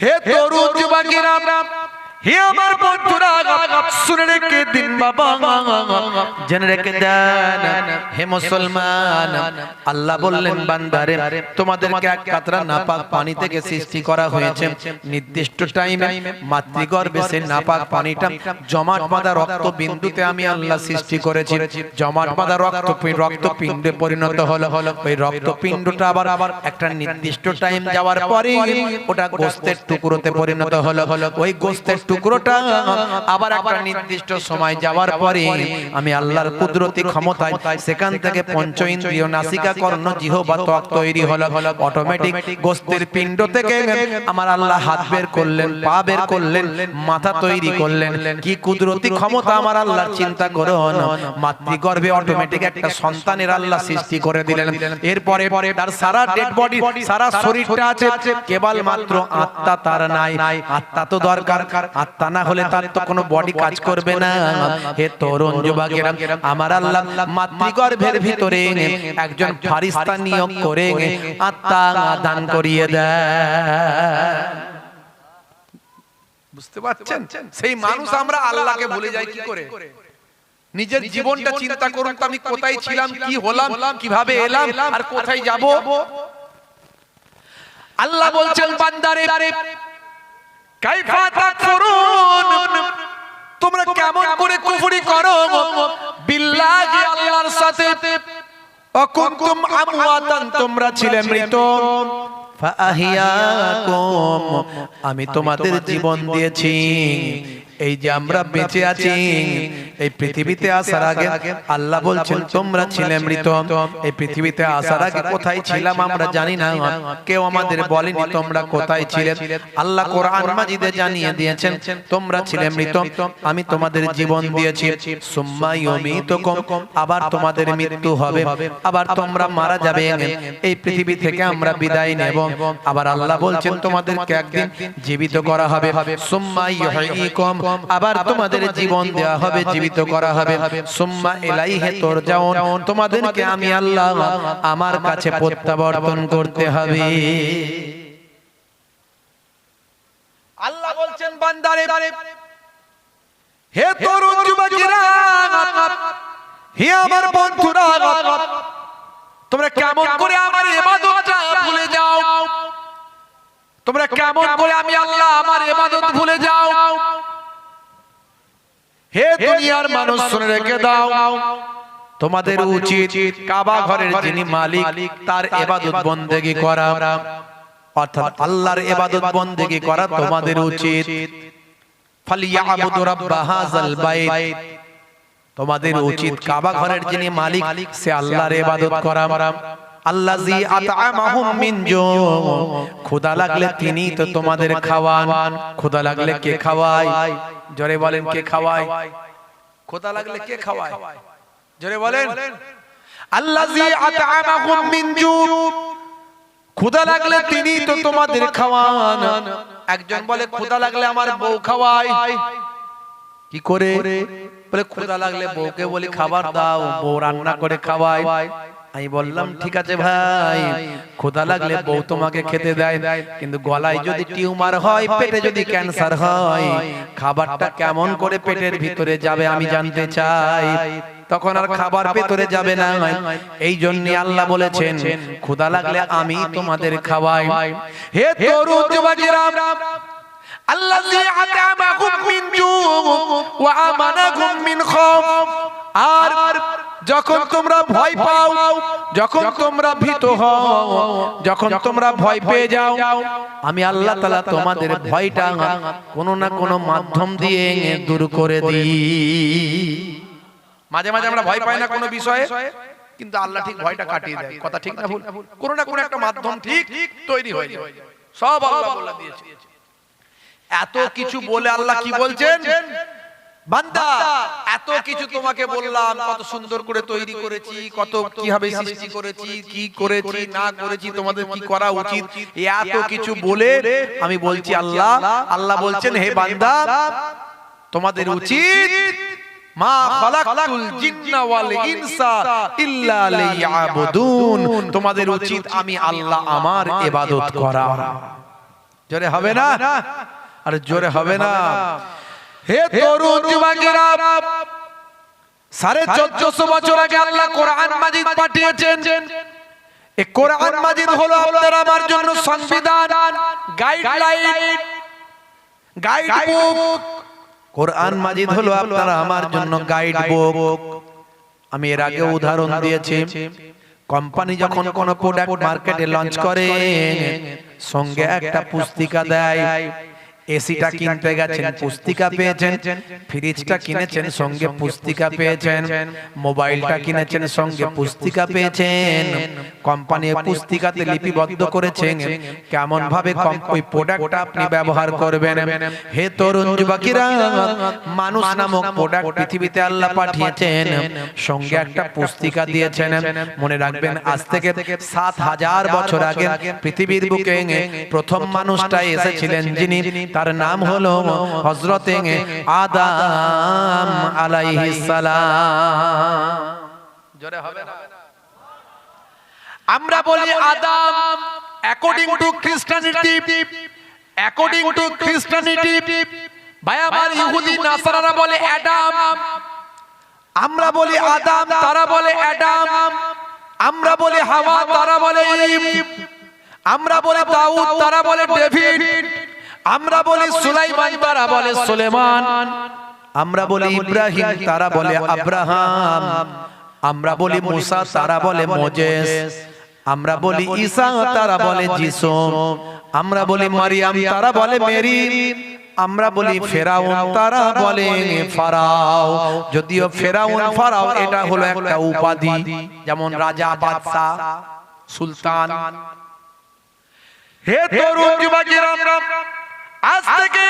হে তরুণ যুবকেরা, হে আমার বন্ধুরা, শুনে রেখে দিন বাবা, জেনে রেখে দেন হে মুসলমান। আল্লাহ বললেন বান্দারে, তোমাদেরকে এক কাতরা নাপাক পানি থেকে সৃষ্টি করা হয়েছে। নির্দিষ্ট টাইমে মাতৃগর্ভে সেই নাপাক পানিটা জমাট বাঁধা রক্ত বিন্দুতে আমি আল্লাহ সৃষ্টি করেছি। জমাট বাঁধা রক্তপিণ্ডে পরিণত হলো। ওই রক্তপিণ্ডটা আবার একটা নির্দিষ্ট টাইম যাওয়ার পরে ওটা গোশতের টুকরোতে পরিণত হলো। ওই গোশতের টুকরোটা আবার একটা নির্দিষ্ট সময় যাওয়ার পরে আমি আল্লাহর কুদরতি ক্ষমতায় সেখান থেকে পঞ্চ ইন্দ্রিয়, নাসিকা, কর্ণ, জিহ্বা, ত্বক তৈরি হলো। অটোমেটিক গোশতের পিণ্ড থেকে আমার আল্লাহ হাত বের করলেন, পা বের করলেন, মাথা তৈরি করলেন। কি কুদরতি ক্ষমতা আমার আল্লাহ, চিন্তা করুন। মাতৃগর্ভে অটোমেটিক একটা সন্তানের আল্লাহ সৃষ্টি করে দিলেন। এরপরে তার সারা ডেড বডি, সারা শরীরটা আছে, কেবল মাত্র আত্মা তার নাই। আত্মা তো দরকার, আত্মা না হলে তার তো কোনো বডি কাজ করবে না। হে তরুণ যুবকেরা, আমার আল্লাহ মাতৃগর্ভের ভিতরে একজন ফারিস্তা নিয়োগ করে আত্মা দান করিয়ে দেয়। বুঝতে পারছেন? সেই মানুষ আমরা আল্লাহকে ভুলে যাই কি করে? নিজের জীবনটা চিন্তা করুন তো, আমি কোথায় ছিলাম, কি হলাম, কিভাবে এলাম আর কোথায় যাব। আল্লাহ বলছেন বান্দারে, কাইফা তাকফুরুন, তোমরা কেমন করে কুফরি করো বিল্লাহি, আল্লাহর সাথে। অকুনতুম আমওয়াতান, তোমরা ছিলে মৃত। ফাআহিয়াকুম, আমি তোমাদের জীবন দিয়েছি। এই যে আমরা বেঁচে আছি, এই পৃথিবীতে আসার আগে আল্লাহ বলছেন তোমরা ছিলে মৃত। এই পৃথিবীতে আসার আগে কোথায় ছিলাম আমরা জানি না, কেউ আমাদের বলেনি তোমরা কোথায় ছিলে। আল্লাহ কোরআন মাজিদে জানিয়ে দিয়েছেন তোমরা ছিলে মৃত, আমি তোমাদের জীবন দিয়েছি। সুম্মা ইউমিতুকুম, আবার তোমাদের মৃত্যু হবে, আবার তোমরা মারা যাবে। এই পৃথিবী থেকে আমরা বিদায় নেব। আবার আল্লাহ বলছেন তোমাদেরকে একদিন জীবিত করা হবে। সুম্মা ইউহয়িকুম, আবার তোমাদের জীবন দেওয়া হবে, জীবিত করা হবে। সুম্মা ইলাইহি তুরজাউন, তোমাদেরকে আমি আল্লাহ আমার কাছে প্রত্যাবর্তন করতে হবে। আল্লাহ বলছেন বান্দারে, হে তরুণ যুবকেরা, হে আমার বন্ধুরা, তোমরা কেমন করে আমার ইবাদতটা ভুলে যাও? তোমরা কেমন করে আমি আল্লাহ আমার ইবাদত ভুলে যাও? হে দুনিয়ার মানুষ, শুনে রেখে দাও, তোমাদের উচিত কাবা ঘরের যিনি মালিক তার ইবাদত বন্দেগী করা, অর্থাৎ আল্লাহর ইবাদত বন্দেগী করা তোমাদের উচিত। ফালিয়াবুদু রাব্বা হাযাল বাইত, তোমাদের উচিত কাবা ঘরের যিনি মালিক সে আল্লাহর ইবাদত করা। আল্লাযী আত'আমাহুম মিন জু, ক্ষুধা লাগলে তিনি তো তোমাদের খাওয়ান। ক্ষুধা লাগলে কে খাওয়ায়? জোরে বলেন, কে খাওয়ায়? ক্ষুধা লাগলে কে খাওয়ায়? জোরে বলেন। আল্লাযী আত'আমাহুম মিন জু, ক্ষুধা লাগলে তিনি তো তোমাদের খাওয়ান। একজন বলে ক্ষুধা লাগলে আমার বউ খাওয়ায়। কি করে? বলে ক্ষুধা লাগলে বউকে বলি খাবার দাও, বউ রান্না করে খাওয়ায়। আমি বললাম ঠিক আছে ভাই, ক্ষুধা লাগলে বউ তোমাকে খেতে দেয়, কিন্তু গলায় যদি টিউমার হয়, পেটে যদি ক্যান্সার হয়, খাবারটা কেমন করে পেটের ভিতরে যাবে আমি জানতে চাই। তখন আর খাবার ভেতরে যাবে না। এই জন্য আল্লাহ বলেছেন ক্ষুধা লাগলে আমি তোমাদের খাওয়াই। হে তরুণ যুবকেরা, আল্লাযী আত'আমাকুম মিন জু ওয়া আমানাকুম মিন খাউফ, আর যখন তোমরা ভয় পাও, যখন তোমরা ভীত হও, যখন তোমরা ভয় পেয়ে যাও, আমি আল্লাহ তাআলা তোমাদের ভয়টা কোনো না কোনো মাধ্যম দিয়ে দূর করে দিই। মাঝে মাঝে আমরা ভয় পাই না কোনো বিষয়ে, কিন্তু আল্লাহ ঠিক ভয়টা কাটিয়ে দেয়। কথা ঠিক না ভুল? কোনো না কোনো একটা মাধ্যম ঠিক তৈরি হয়ে যায়। সব আল্লাহ বলে দিয়েছে। এত কিছু বলে আল্লাহ কি বলছেন? বান্দা, এত কিছু তোমাকে বললাম, কত সুন্দর করে তৈরি করেছি, কত কিভাবে সৃষ্টি করেছি, কি করেছি না করেছি, তোমাদের কি করা উচিত, এত কিছু বলে আমি বলছি আল্লাহ, আল্লাহ বলছেন হে বান্দা, তোমাদের উচিত মা খালাকতুল জিন্না ওয়াল ইনসা ইল্লা লিয়াবুদুন, তোমাদের উচিত আমি আল্লাহ আমার ইবাদত করা। জোরে হবে না? আর জোরে হবে না? হে তরুণ যুবকেরা, 1450 বছর আগে আল্লাহ কোরআন মাজিদ পাঠিয়েছেন। এই কোরআন মাজিদ হলো আপনার আমার জন্য সংবিধান, গাইডলাইন, গাইড বুক। কোরআন মাজিদ হলো আপনার আমার জন্য গাইড বুক। আমি এর আগে উদাহরণ দিয়েছি, কোম্পানি যখন কোন প্রোডাক্ট মার্কেটে লঞ্চ করে সঙ্গে একটা পুস্তিকা দেয়। এসিটা কিনতে গেছেন, পুস্তিকা পেয়েছেন। ফ্রিজটা কিনেছেন, সঙ্গে পুস্তিকা পেয়েছেন। মোবাইলটা কিনেছেন, সঙ্গে পুস্তিকা পেয়েছেন। কোম্পানি পুস্তিকাতে লিপিবদ্ধ করেছেন কেমন ভাবে ওই প্রোডাক্টটা আপনি ব্যবহার করবেন। হে তরুণ যুবকেরা, মানুষ নামক প্রোডাক্ট পৃথিবীতে আল্লাহ পাঠিয়েছেন, সঙ্গে একটা পুস্তিকা দিয়েছেন। মনে রাখবেন, আজ থেকে 7000 বছর আগে পৃথিবীর বুকে প্রথম মানুষটা এসেছিলেন, যিনি তার নাম হলো হযরতে আদম আলাইহিস সালাম। জোরে হবে না? আমরা বলি আদম অ্যাকর্ডিং টু খ্রিস্টানিটি, ভাই আমার ইহুদি নাসারারা বলে অ্যাডাম। আমরা বলি আদম, তারা বলে অ্যাডাম। আমরা বলি হাওয়া, তারা বলে ঈভ। আমরা বলি দাউদ, তারা বলে ডেভিড। আমরা বলি সুলাইমান, তারা বলে সুলেমান। আমরা বলি ইব্রাহিম, তারা বলে আব্রাহাম। আমরা বলি মুসা, তারা বলে মোজেস। আমরা বলি ঈসা, তারা বলে যিশু। আমরা বলি মারিয়াম, তারা বলে মেরি। আমরা বলি ফেরাউন, তারা বলে ফারাও। যদিও ফেরাউন ফারাও এটা হলো একটা উপাধি, যেমন রাজা, বাদশা, সুলতান। হে তরুণ যুবকেরা, আজ থেকে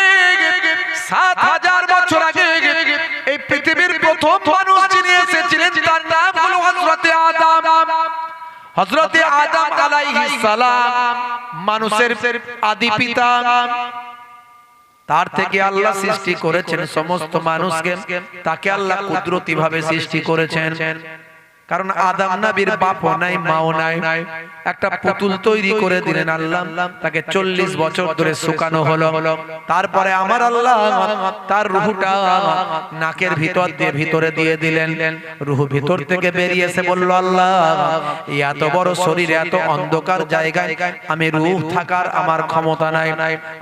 7000 বছর আগে এই পৃথিবীর প্রথম মানুষ যিনি এসেছিলেন তার নাম হলো হযরতে আদম। হযরতে আদম আলাইহিস সালাম মানুষের আদি পিতা। তার থেকে আল্লাহ সৃষ্টি করেছেন সমস্ত মানুষকে। তাকে আল্লাহ কুদরতি ভাবে সৃষ্টি করেছেন, কারণ আদম নবীর বাপও নাই, মাও নাই। একটা পুতুল তৈরি করে দিলেন আল্লাহ, তাকে 40 বছর ধরে শুকানো হলো। তারপরে আমার আল্লাহ তার রূহটা নাকের ভিতর দিয়ে ভিতরে দিয়ে দিলেন। রূহ ভিতর থেকে বেরিয়ে এসে বলল, আল্লাহ এত বড় শরীরে, এত অন্ধকার জায়গায় আমি রূহ থাকার আমার ক্ষমতা নাই।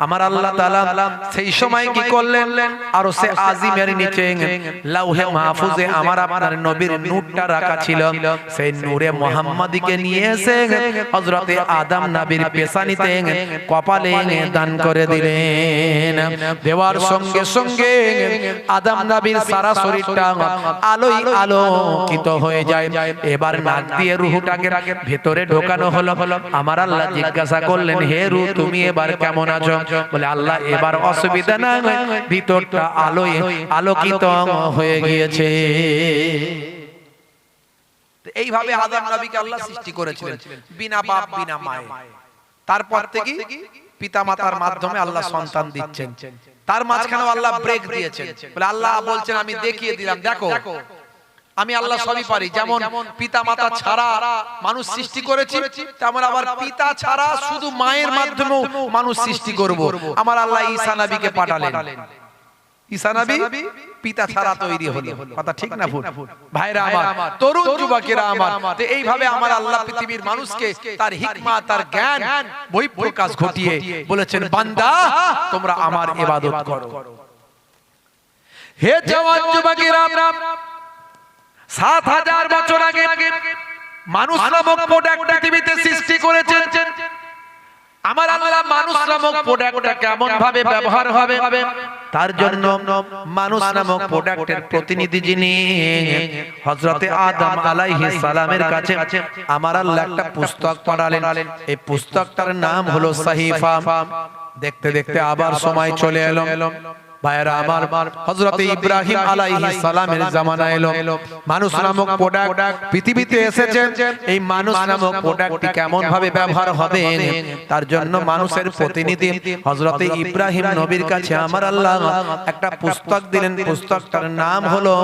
আমার আল্লাহ তাআলা সেই সময় কি করলেন, আর সে আজিমের নিচে লাউহে মাহফুজে আমার আপনার নবীর নূরটা রাখা ছিল। সেই নূরে মুহাম্মাদীকে নিয়ে এসে হযরতে আদম নবীর পেশানিতে, কপালে দান করে দিলেন। দেওয়ার সঙ্গে সঙ্গে আদম নবীর সারা শরীরটা আলোয় আলোকিত হয়ে যায়। এবার নাক দিয়ে রূহটাকে ভেতরে ঢোকানো হলো। আমার আল্লাহ জিজ্ঞাসা করলেন, হে রূহ তুমি এবার কেমন আছো? বলে, আল্লাহ এবার অসুবিধা নাই, ভিতরটা আলোয় আলোকিত হয়ে গিয়েছে। এইভাবে আদম নবীকে আল্লাহ সৃষ্টি করেছিলেন, বিনা বাপ বিনা মায়ে। তারপর থেকে পিতামাতার মাধ্যমে আল্লাহ সন্তান দিচ্ছেন। তার মাঝখানে আল্লাহ ব্রেক দিয়েছেন। বলে, আল্লাহ বলছেন আমি দেখিয়ে দিলাম, দেখো আমি আল্লাহ সবই পারি। যেমন পিতা মাতা ছাড়া মানুষ সৃষ্টি করেছি, তেমন আবার পিতা ছাড়া শুধু মায়ের মাধ্যমেও মানুষ সৃষ্টি করব। আমার আল্লাহ ঈসা নবীকে পাঠালেন। ঈসা নবী পিতা ছাড়া তৈরি হলো। কথা ঠিক না ভুল? ভাইরা আমার, তরুণ যুবকেরা আমার, তো এইভাবে আমার আল্লাহ পৃথিবীর মানুষকে তার হিকমত, তার জ্ঞান বহিঃপ্রকাশ ঘটিয়ে বলেছেন, বান্দা তোমরা আমার ইবাদত করো। হে জওয়ান যুবকেরা, 7000 বছর আগে মানুষ নামক প্রোডাক্ট পৃথিবীতে সৃষ্টি করেছেন। আমার আল্লাহ মানুষ নামক প্রোডাক্টটা কেমন ভাবে ব্যবহার হবে তার জন্য মানুষ নামক প্রোডাক্টের প্রতিনিধি যিনি হযরতে আদম আলাইহিস সালামের কাছে আমার আল্লাহ একটা পুস্তক পাঠালেন। এই পুস্তকটার নাম হলো সাহিফা। দেখতে দেখতে আবার সময় চলে এলো। ভাইরা আমার, হযরত ইব্রাহিম আলাইহিস সালামের জামানা এলো, মানুষ নামক প্রোডাক্ট পৃথিবীতে এসেছে। এই মানুষ নামক প্রোডাক্টটি কেমন ভাবে ব্যবহার হবে, তার জন্য মানুষের প্রতিনিধি হযরত ইব্রাহিম নবীর কাছে আমার আল্লাহ একটা পুস্তক দিলেন। পুস্তকটার নাম হলো,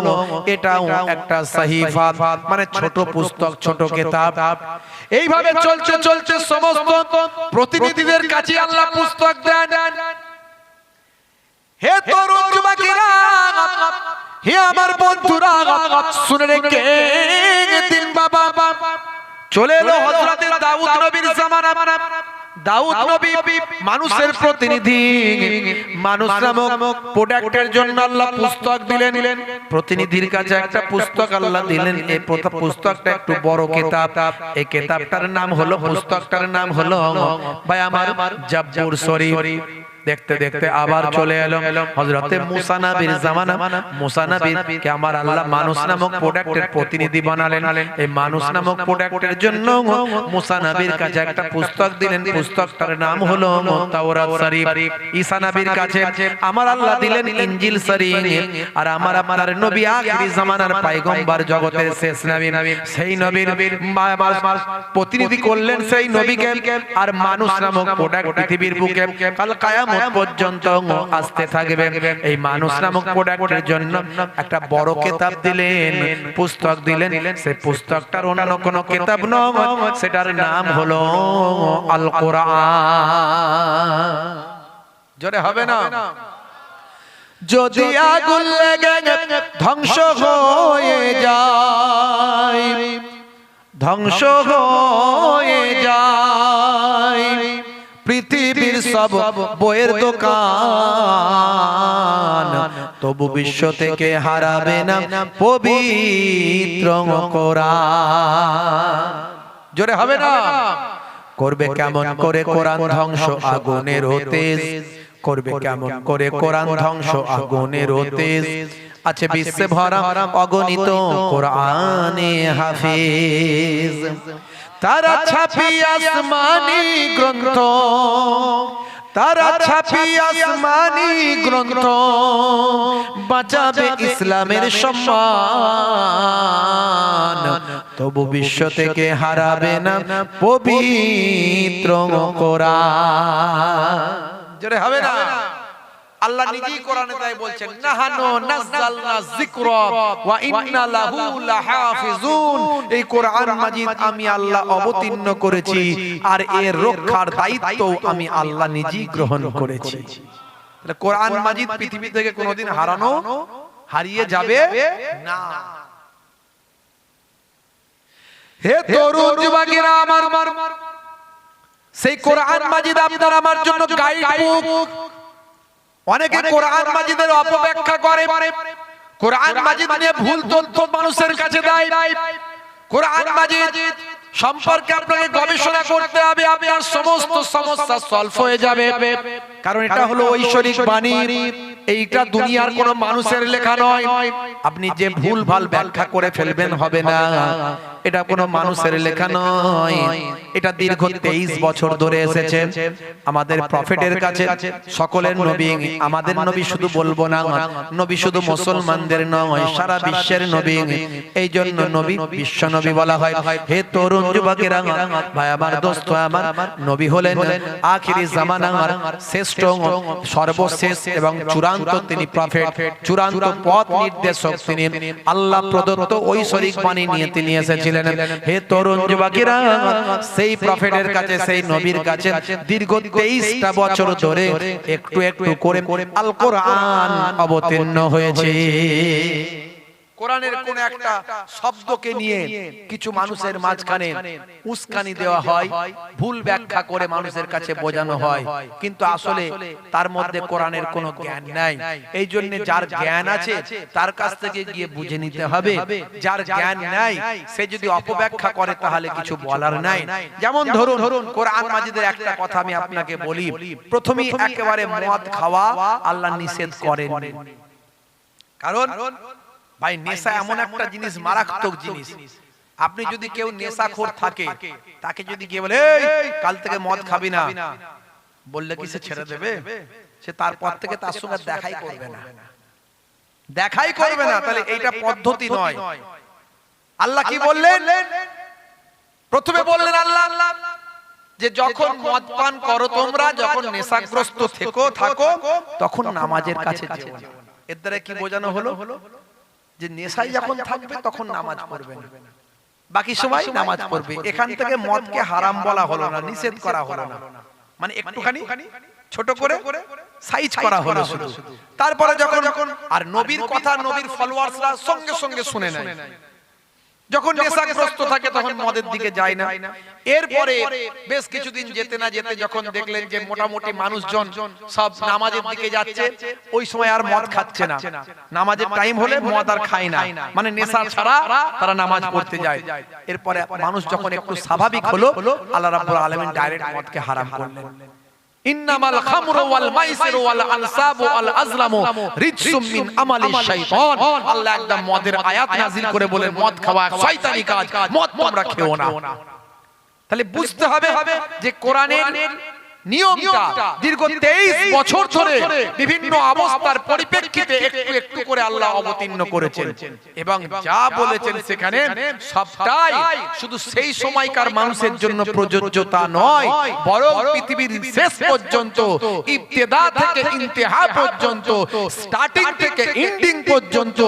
এটাও একটা সাহিফা, মানে ছোট পুস্তক, ছোট কিতাব। এইভাবে চলতে চলতে সমস্ত প্রতিনিধিদের কাছে আল্লাহ পুস্তক দেন। হে তরুণ যুবকেরা, হে আমার বন্ধুরা, শুনে রেখে দিন বাবা, চলে এলো হযরত দাউদ নবীর জামানা। দাউদ নবী মানুষের প্রতিনিধি, মানুষ নামক প্রোডাক্টের জন্য আল্লাহ পুস্তক দিলেন। প্রতিনিধির কাছে একটা পুস্তক আল্লাহ দিলেন। এই পুস্তকটা একটু বড় কিতাব। এই কিতাবটার নাম হলো, পুস্তকটার নাম হলো ভাই আমার জাবুর শরীফ। দেখতে দেখতে আবার চলে এলো হযরতে মুসা নবীর জামানা। মুসা নবীকে আমার আল্লাহ মানুষ নামক প্রোডাক্টের প্রতিনিধি বানালেন। এই মানুষ নামক প্রোডাক্টের জন্য মুসা নবীর কাছে একটা পুস্তক দিলেন। পুস্তকটার নাম হলো তাওরাত শরীফ। ঈসা নবীর কাছে আমার আল্লাহ দিলেন ইনজিল শরীফ। আর আমার আপনার নবী আখিরি জামানার পয়গম্বর, জগতের শেষ নবী, সেই নবীর প্রতিনিধি করলেন সেই নবীকে। আর মানুষ নামক প্রোডাক্ট পৃথিবীর বুকে কাল কিয়ামত পর্যন্ত আসতে থাকবে। এই মানুষ নামক প্রোডাক্টের জন্য একটা বড় কিতাব দিলেন, পুস্তক দিলেন। সেই পুস্তকটার অন্য কোনো কিতাব নয়, সেটার নাম হলো আল কোরআন। জোরে হবে না? যদি আগুন লেগে ধ্বংস হয়ে যায়, ধ্বংস হয়ে যায় পৃথিবীর সব বইয়ের দোকান, তবু বিশ্ব থেকে হারাবে না পবিত্র কোরআন। জোরে হবে না? করবে কেমন করে কোরআন ধ্বংস আগুনের তেজ, করবে কেমন করে কোরআন ধ্বংস আগুনের তেজ। আছে বিশ্বে ভরা অগণিত কোরআনে হাফেজ। তারা ছাপি আসমানি গ্রন্থ, তারা ছাপি আসমানি গ্রন্থ, বাঁচাবে ইসলামের সম্মান, তবু বিশ্ব থেকে হারাবে না পবিত্র কোরআন। জোরে হবে না? আল্লাহ নিজেই কোরআনে তাই বলছেন, নাহানু নাযালনা যিকরা ওয়া ইন্না লাহু লাহাফিজুন। এই কোরআন মাজিদ আমি আল্লাহ অবতীর্ণ করেছি, আর এর রক্ষার দায়িত্ব আমি আল্লাহ নিজেই গ্রহণ করেছি। তাহলে কোরআন মাজিদ পৃথিবী থেকে কোনোদিন হারিয়ে যাবে না। হে তরুণ যুবকেরা আমার, সেই কোরআন মাজিদ আপনার আমার জন্য গাইড বুক। অনেকে কোরআন মাজিদের অপব্যাখ্যা করে, কোরআন মাজিদ নিয়ে ভুল তথ্য মানুষের কাছে দেয়। কোরআন মাজিদ সম্পর্কে আপনাকে গবেষণা করতে হবে, আপনার সমস্ত সমস্যা সলভ হয়ে যাবে। কারণ এটা হলো ঐশ্বরিক বাণী, এইটা দুনিয়ার কোন মানুষের লেখা নয়। আপনি যে ভুল ভাল ব্যাখ্যা করে ফেলবেন হবে না, এটা কোনো মানুষের লেখা নয়। এটা দীর্ঘ 23 বছর ধরে এসেছে আমাদের প্রফেটের কাছে। সকলের নবী, আমাদের নবী শুধু বলবো না, নবী শুধু মুসলমানদের নয়, সারা বিশ্বের নবী। এই জন্য নবী বিশ্ব নবী বলা হয়। হে তরুণ যুবকেরা, ভাই আমার, দোস্ত আমার, নবী হলেন আখিরি জামানার শ্রেষ্ঠ, সর্বশেষ এবং চূড়ান্ত তিনি প্রফেট, চূড়ান্ত পথ নির্দেশক তিনি। আল্লাহ প্রদত্ত ঐশ্বরিক বাণী নিয়ে তিনি এসেছিলেন। হে তরুণ যুবকেরা, সেই প্রফেটের কাছে, সেই নবীর কাছে দীর্ঘ 23টা বছর ধরে একটু একটু করে আল কোরআন অবতীর্ণ হয়েছে। কোরআনের কোন একটা শব্দকে নিয়ে কিছু মানুষের মাঝখানে উস্কানি দেওয়া হয়, ভুল ব্যাখ্যা করে মানুষের কাছে বোঝানো হয়, কিন্তু আসলে তার মধ্যে কোরআনের কোনো জ্ঞান নাই। এই জন্য যার জ্ঞান আছে তার কাছ থেকে গিয়ে বুঝে নিতে হবে। যার জ্ঞান নাই সে যদি অপব্যাখ্যা করে তাহলে কিছু বলার নাই। যেমন ধরুন কোরআন মাজিদের একটা কথা আমি আপনাকে বলি। প্রথমেই একেবারে মদ খাওয়া আল্লাহ নিষেধ করেন, কারণ ভাই নেশা এমন একটা জিনিস, মারাত্মক জিনিস। আপনি যদি কেউ নেশাখোর থাকে, তাকে যদি গিয়ে বলে এই কাল থেকে মদ খাবি না, বললে কি সে ছেড়ে দেবে? সে তারপর থেকে তার সঙ্গে দেখাই করবে না, দেখাই করবে না। তাহলে এইটা পদ্ধতি নয়। আল্লাহ কি বললেন? প্রথমে বললেন আল্লাহ যে যখন মদ পান করো তোমরা, যখন নেশাগ্রস্ত থাকো, তখন নামাজের কাছে যেও না। এর দ্বারা কি বোঝানো হলো? যে নেশায় যখন থাকবে তখন নামাজ পড়বে না, বাকি সময় নামাজ পড়বে। এখান থেকে মদকে হারাম বলা হলো না, নিষেধ করা হলো না, মানে একটুখানি ছোট করে সাইজ করা হলো শুধু। তারপরে যখন আর নবীর কথা নবীর ফলোয়ার্সরা সঙ্গে সঙ্গে শুনে নেয়, যখন নেশাগ্রস্ত থাকে তখন মদের দিকে যায় না। এরপরে বেশ কিছুদিন যেতে না যেতে যখন দেখলেন যে মোটামুটি মানুষজন সব নামাজের দিকে যাচ্ছে, ওই সময় আর মদ খাচ্ছে না, নামাজের টাইম হলে মদ আর খায় না, মানে নেশা ছাড়া তারা নামাজ পড়তে যায়। এরপরে মানুষ যখন একটু স্বাভাবিক হলো, আল্লাহ রাব্বুল আলামিন ডাইরেক্ট মদকে হারাম করলেন। ইন্নামাল খামরু ওয়াল মাইসিরু ওয়াল আনসাবু ওয়াল আজলামু রিজসুম মিন আমালিশ শাইতান। আল্লাহ একদম মদের আয়াত নাযিল করে বলেন মদ খাওয়া শয়তানি কাজ, মদ তোমরা খেও না। তাহলে বুঝতে হবে যে কোরআনের নিয়মটা দীর্ঘ 23 বছর ধরে বিভিন্ন অবস্থার পরিপ্রেক্ষিতে একটু একটু করে আল্লাহ অবতীর্ণ করেছেন, এবং যা বলেছেন সেখানে সবটাই শুধু সেই সময়কার মানুষের জন্য প্রযোজ্য তা নয়, বরং পৃথিবীর শেষ পর্যন্ত, ইবতিদা থেকে ইন্তেহা পর্যন্ত, স্টার্টিং থেকে এন্ডিং পর্যন্ত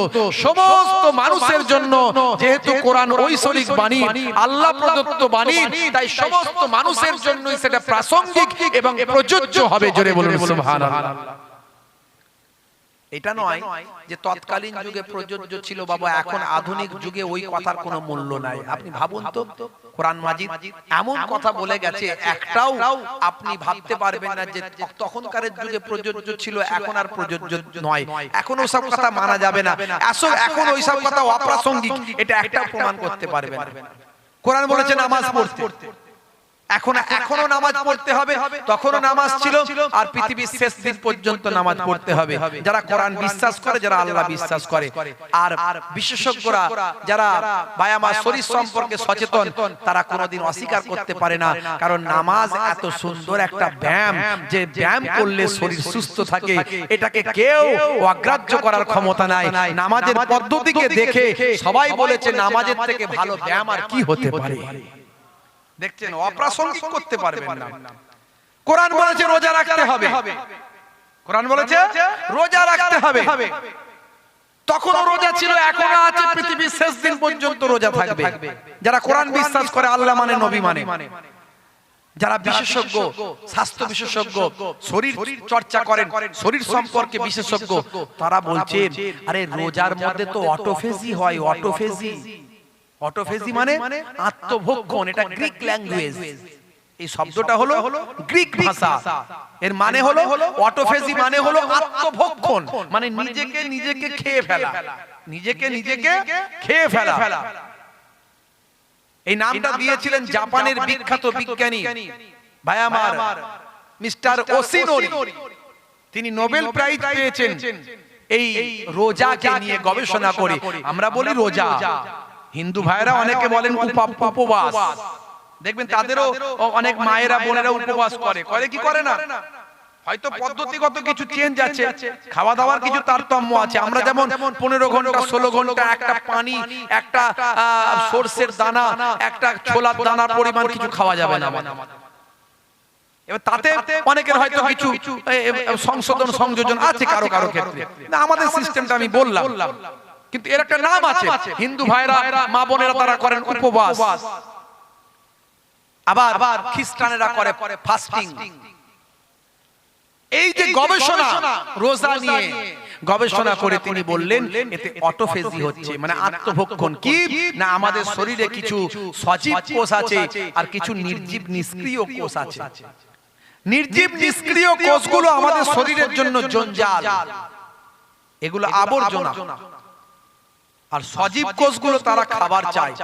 সমস্ত মানুষের জন্য। যেহেতু কোরআন ঐশ্বরিক বাণী, আল্লাহ প্রদত্ত বাণী, তাই সমস্ত মানুষের জন্যই সেটা প্রাসঙ্গিক এবং প্রযোজ্য হবে। জোরে বলুন সুবহানাল্লাহ। এটা নয় যে তৎকালীন যুগে প্রযোজ্য ছিল বাবা, এখন আধুনিক যুগে ওই কথার কোনো মূল্য নাই। আপনি ভাবুন তো, কোরআন মাজিদ এমন কথা বলে গেছে, একটাও আপনি ভাবতে পারবেন না যে তখনকার যুগে প্রযোজ্য ছিল, এখন আর প্রযোজ্য নয়, এখন ওসব কথা মানা যাবে না, এখন ওইসব কথা অপ্রাসঙ্গিক, এটা একটাও প্রমাণ করতে পারবে না। কোরআন বলেছে নামাজ পড়তে, এখনো নামাজ পড়তে হবে, তখনও নামাজ ছিল, আর পৃথিবীর শেষ দিন পর্যন্ত নামাজ পড়তে হবে। যারা কোরআন বিশ্বাস করে, যারা আল্লাহ বিশ্বাস করে, আর বিশেষজ্ঞরা যারা ভাই আমার শরীর সম্পর্কে সচেতন, তারা কোনোদিন অস্বীকার করতে পারে না। কারণ নামাজ এত সুন্দর একটা ব্যায়াম, যে ব্যায়াম করলে শরীর সুস্থ থাকে, এটাকে কেউ অগ্রাহ্য করার ক্ষমতা নাই। নামাজের পদ্ধতিকে দেখে সবাই বলেছে নামাজের থেকে ভালো ব্যায়াম আর কি হতে পারে। দেখছেন, অপ্রাসঙ্গিক করতে পারবেন না। কোরআন বলেছে রোজা রাখতে হবে, কোরআন বলেছে রোজা রাখতে হবে, তখনও রোজা ছিল, এখনো আছে, পৃথিবীর শেষ দিন পর্যন্ত রোজা থাকবে। যারা কোরআন বিশ্বাস করে, আল্লাহ মানে, নবী মানে, যারা বিশেষজ্ঞ, স্বাস্থ্য বিশেষজ্ঞ, শরীর চর্চা করেন, শরীর সম্পর্কে বিশেষজ্ঞ, তারা বলছে আরে রোজার মধ্যে তো অটোফেজি হয়। অটোফেজি মানে আত্মভক্ষণ, এটা গ্রিক ল্যাঙ্গুয়েজ, এই শব্দটা হলো গ্রিক ভাষা। এর মানে হলো অটোফেজি মানে হলো আত্মভক্ষণ, মানে নিজেকে খেয়ে ফেলা, নিজেকে খেয়ে ফেলা। এই নামটা দিয়েছিলেন জাপানের বিখ্যাত বিজ্ঞানী ভাই আমার মিস্টার ওশিনোরি। তিনি নোবেল প্রাইজ পেয়েছেন এই রোজাকে নিয়ে গবেষণা করে। আমরা বলি রোজা, হিন্দু ভাইরা অনেকে বলেন উপবাস। দেখবেন তাদেরও অনেক মায়েরা বোনেরা উপবাস করে কি করে না, হয়তো পদ্ধতিগত কিছু চেঞ্জ আছে, খাওয়া দাওয়ার কিছু তারতম্য আছে। আমরা যেমন 15 ঘন্টা 16 ঘন্টা একটা পানি, একটা সরষের দানা, একটা ছোলার দানার পরিমাণ কিছু খাওয়া যাবে না। এবার তাতে অনেকের হয়তো কিছু সংশোধন সংযোজন আছে কারো ক্ষেত্রে, না আমাদের সিস্টেমটা আমি বললাম। কিন্তু এর একটা নাম আছে, হিন্দু ভাইরা মা বোনেরা তারা করেন উপবাস, আবার খ্রিস্টানেরা করে ফাস্টিং। এই যে গবেষণা রোজা নিয়ে গবেষণা করে তিনি বললেন এতে অটোফেজি হচ্ছে, মানে আত্মভক্ষণ। কি না, আমাদের শরীরে কিছু সজীব কোষ আছে আর কিছু নির্জীব নিষ্ক্রিয় কোষ আছে। নির্জীব নিষ্ক্রিয় কোষগুলো আমাদের শরীরের জন্য জঞ্জাল, এগুলো আবর্জনা, আর সজীব কোষগুলো তারা খাবার চায়।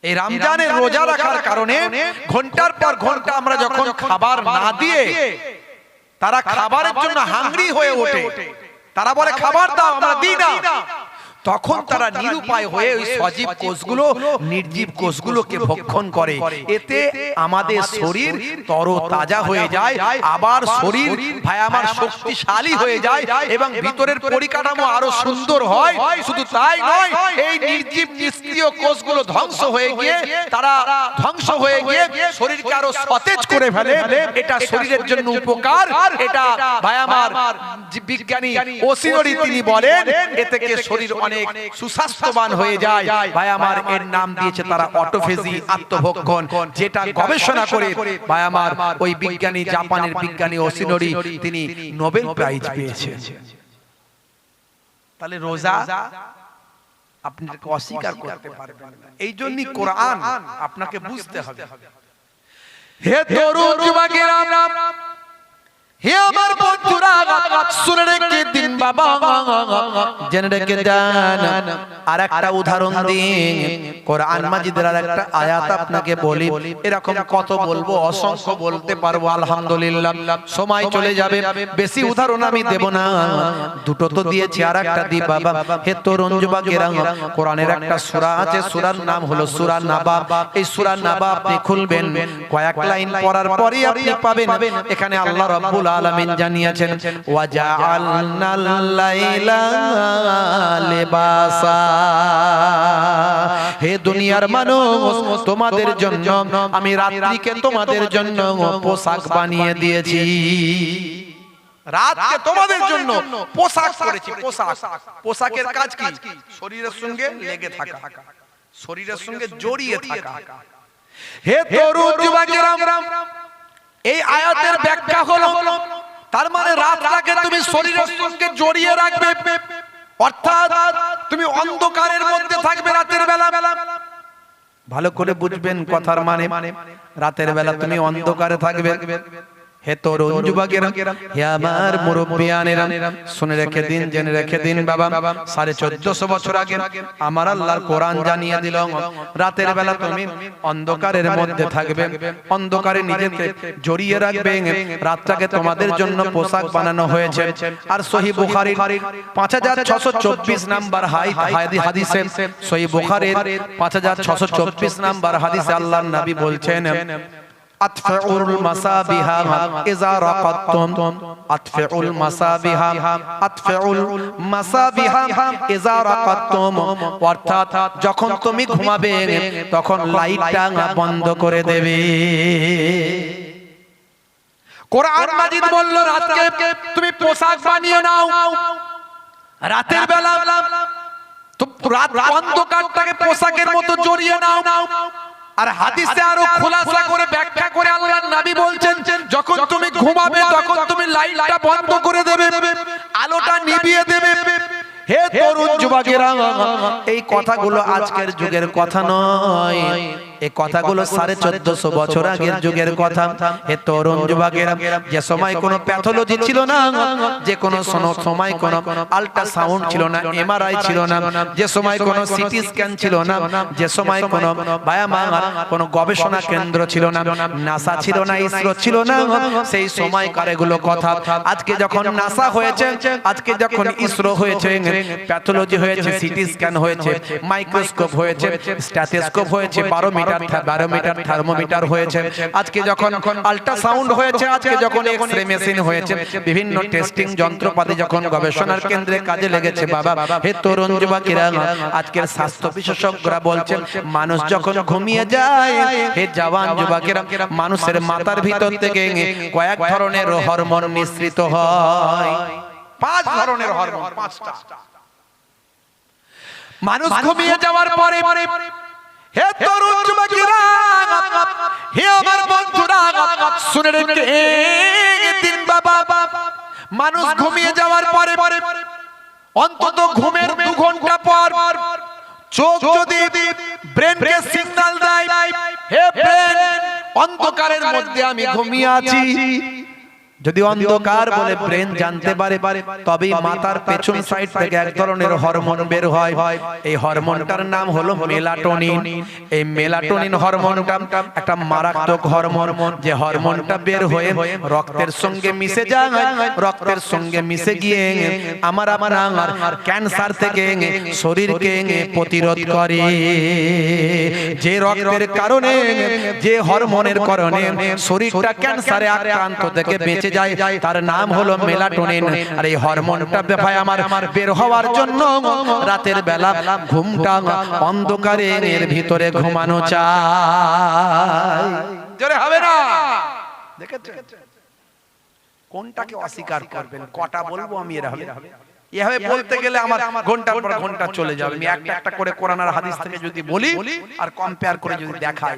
এই রমজানের রোজা রাখার কারণে ঘন্টার পর ঘন্টা আমরা যখন খাবার না দিয়ে, তারা খাবারের জন্য হাংরি হয়ে ওঠে, তারা বলে খাবার দাও, আমরা দিই না। তখন তারা নিরুপায় হয়ে ওই সজীব কোষগুলো নির্জীব কোষগুলোকে ভক্ষণ করে। এতে আমাদের শরীর তরতাজা হয়ে যায়, আবার শরীর ভাই আমার শক্তিশালী হয়ে যায় এবং ভিতরের পরিকাঠামো আরো সুন্দর হয়। শুধু তাই নয়, এই নির্জীব নিষ্ক্রিয় কোষগুলো ধ্বংস হয়ে গিয়ে শরীরকে আরো সতেজ করে ফেলে। এটা শরীরের জন্য উপকার। এটা ভাই আমার বিজ্ঞানী ওসিনোরি তিনি বলেন এ থেকে শরীর অনেক সুস্বাস্থ্যবান হয়ে যায়। ভাই আমার এর নাম দিয়েছে তারা অটোফেজি, আত্মভক্ষণ, যেটা গবেষণা করে ভাই আমার ওই বিজ্ঞানী জাপানের বিজ্ঞানী ওসিনোরি তিনি নোবেল প্রাইজ পেয়েছেন। তাহলে রোজা আপনি অস্বীকার করতে পারবেন না। এই জন্যই কোরআন আপনাকে বুঝতে হবে। হে তরুণ যুবকেরা, হে আমার বন্ধুরা, শুনে রেখে দিন বাবা, জেনে রেখে দেন। আর একটা উদাহরণ দিন, কোরআন মাজিদের আর একটা আয়াত আপনাকে বলি। এরকম কত বলবো, অসংখ্য বলতে পারবো আলহামদুলিল্লাহ, সময় চলে যাবে। বেশি উদাহরণ আমি দেব না, দুটো তো দিয়েছি, আর একটা দি বাবা। হে তরুণ যুবকেরা, কোরআনের একটা সূরা আছে, সূরার নাম হলো সূরা নাবা। এই সূরা নাবা আপনি খুলবেন, কয়েক লাইন পড়ার পরেই আপনি পাবেন এখানে আল্লাহ রাব্বুল আলামিন জানিয়েছেন ওয়াজআলনাল লাইলা লিবাসা। হে দুনিয়ার মানুষ, তোমাদের জন্য আমি রাত্রিকে তোমাদের জন্য পোশাক বানিয়ে দিয়েছি। রাতকে তোমাদের জন্য পোশাক করেছি। পোশাকের কাজ কি? শরীরের সঙ্গে লেগে থাকা, শরীরের সঙ্গে জড়িয়ে থাকা। হে তরুণ যুবকেরা, এই আয়াতের ব্যাখ্যা হলো তার মানে রাতটাকে তুমি শরীরের সঙ্গে জড়িয়ে রাখবে, অর্থাৎ তুমি অন্ধকারের মধ্যে থাকবে রাতের বেলা। ভালো করে বুঝবেন কথার মানে, রাতের বেলা তুমি অন্ধকারে থাকবে। হে তরুণ যুবকেরা, হে আমার মুরব্বিয়ানেরা, শুনে রেখে দিন, জেনে রেখে দিন বাবা, 1450 বছর আগে আমার আল্লাহর কোরআন জানিয়ে দিল রাতের বেলা তুমি অন্ধকারের মধ্যে থাকবে, অন্ধকারে নিজেকে জড়িয়ে রাখবে। রাতটাকে তোমাদের জন্য পোশাক বানানো হয়েছে। আর সহিহ বুখারীর 5624 নাম্বার হাদিসে, সহিহ বুখারীর 5624 নাম্বার হাদিসে আল্লাহর নবী বলছেন আতফাউল মাসাবিহা ইযা রাকাতুম, আতফাউল মাসাবিহা, আতফাউল মাসাবিহা ইযা রাকাতুম, অর্থাৎ যখন তুমি ঘুমাবে তখন লাইটটা বন্ধ করে দেবে। কোরআন মাজিদ বলল রাতকে তুমি পোশাক বানিয়ে নাও। রাতের বেলা রাত অন্ধকারটাকে পোশাকের মতো জড়িয়ে নাও। আর হাদিসে আরো খোলাসা করে ব্যাখ্যা করে আল্লাহর নবী বলছেন যখন তুমি ঘুমাবে তখন তুমি লাইটটা বন্ধ করে দেবে, আলোটা নিভিয়ে দেবে। হে তরুণ যুবকেরা, এই কথাগুলো আজকের যুগের কথা নয়, এই কথাগুলো 1450 বছর আগের যুগের কথা। হে তরুণ যুবকেরা, যে সময় কোনো প্যাথোলজি ছিল না, যে কোনো সময় কোনো আল্ট্রাসাউন্ড ছিল না, এমআরআই ছিল না, যে সময় কোনো সিটি স্ক্যান ছিল না, যে সময় কোনো কোনো গবেষণা কেন্দ্র ছিল না, নাসা ছিল না, ইসরো ছিল না, সেই সময়কার এগুলো কথা। আজকে যখন নাসা হয়েছে, আজকে যখন ইসরো হয়েছে, প্যাথোলজি হয়েছে, সিটি স্ক্যান হয়েছে, মাইক্রোস্কোপ হয়েছে, স্ট্যাথোস্কোপ হয়েছে, বারোমিটার থার্মোমিটার হয়েছে, আজকে যখন আল্ট্রাসাউন্ড হয়েছে, আজকে যখন এক্স-রে মেশিন হয়েছে, বিভিন্ন টেস্টিং যন্ত্রপাতি যখন গবেষণার কেন্দ্রে কাজে লেগেছে বাবা। হে তরুণ যুবকেরা, আজকের স্বাস্থ্য বিশেষজ্ঞরা বলছেন মানুষ যখন ঘুমিয়ে যায়, হে জওয়ান যুবকেরা, মানুষের মাথার ভিতর থেকে কয়েক ধরনের হরমোন নিঃসৃত হয়। 5 ধরনের হরমোন, 5টা। মানুষ ঘুমিয়ে যাওয়ার পরে, হে তরুণ যুবকেরা, হে আমার বন্ধুরা, শুনে রেখে দিন বাবা, মানুষ ঘুমিয়ে যাওয়ার পরে অন্তত ঘুমের 2 ঘন্টা পর চোখ যদি ব্রেনকে সিগন্যাল দেয়, হে ব্রেন, অন্ধকারের মধ্যে আমি ঘুমিয়ে আছি, যদি অন্ধকার বলে ব্রেন জানতে পারে তবে মাথার পেছন সাইড থেকে এক ধরনের হরমোন বের হয়, এই হরমোনটার নাম হলো মেলাটোনিন। এই মেলাটোনিন হরমোনটা একটা মারাত্মক হরমোন, যে হরমোনটা বের হয়ে রক্তের সঙ্গে মিশে যায়, রক্তের সঙ্গে মিশে গিয়ে আমার ক্যান্সার থেকে শরীরকে প্রতিরোধ করে। যে রক্তের কারণে, যে হরমোনের কারণে শরীরটা ক্যান্সারে আক্রান্ত থেকে বেঁচে যায়, তার নাম হলো মেলাটোনিন। আর এই হরমোনটা ভাই আমার বের হওয়ার জন্য রাতের বেলা ঘুমটা অন্ধকারের ভিতরে ঘুমানো চাই। জোরে হবে না? দেখেছেন কোনটাকে অস্বীকার করবেন? কটা বলবো আমি? এভাবে বলতে গেলে আমার ঘন্টার পর ঘন্টা চলে যাবে। আমি একটা একটা করে কোরআন আর হাদিস থেকে যদি বলি আর কম্পেয়ার করে যদি দেখাই,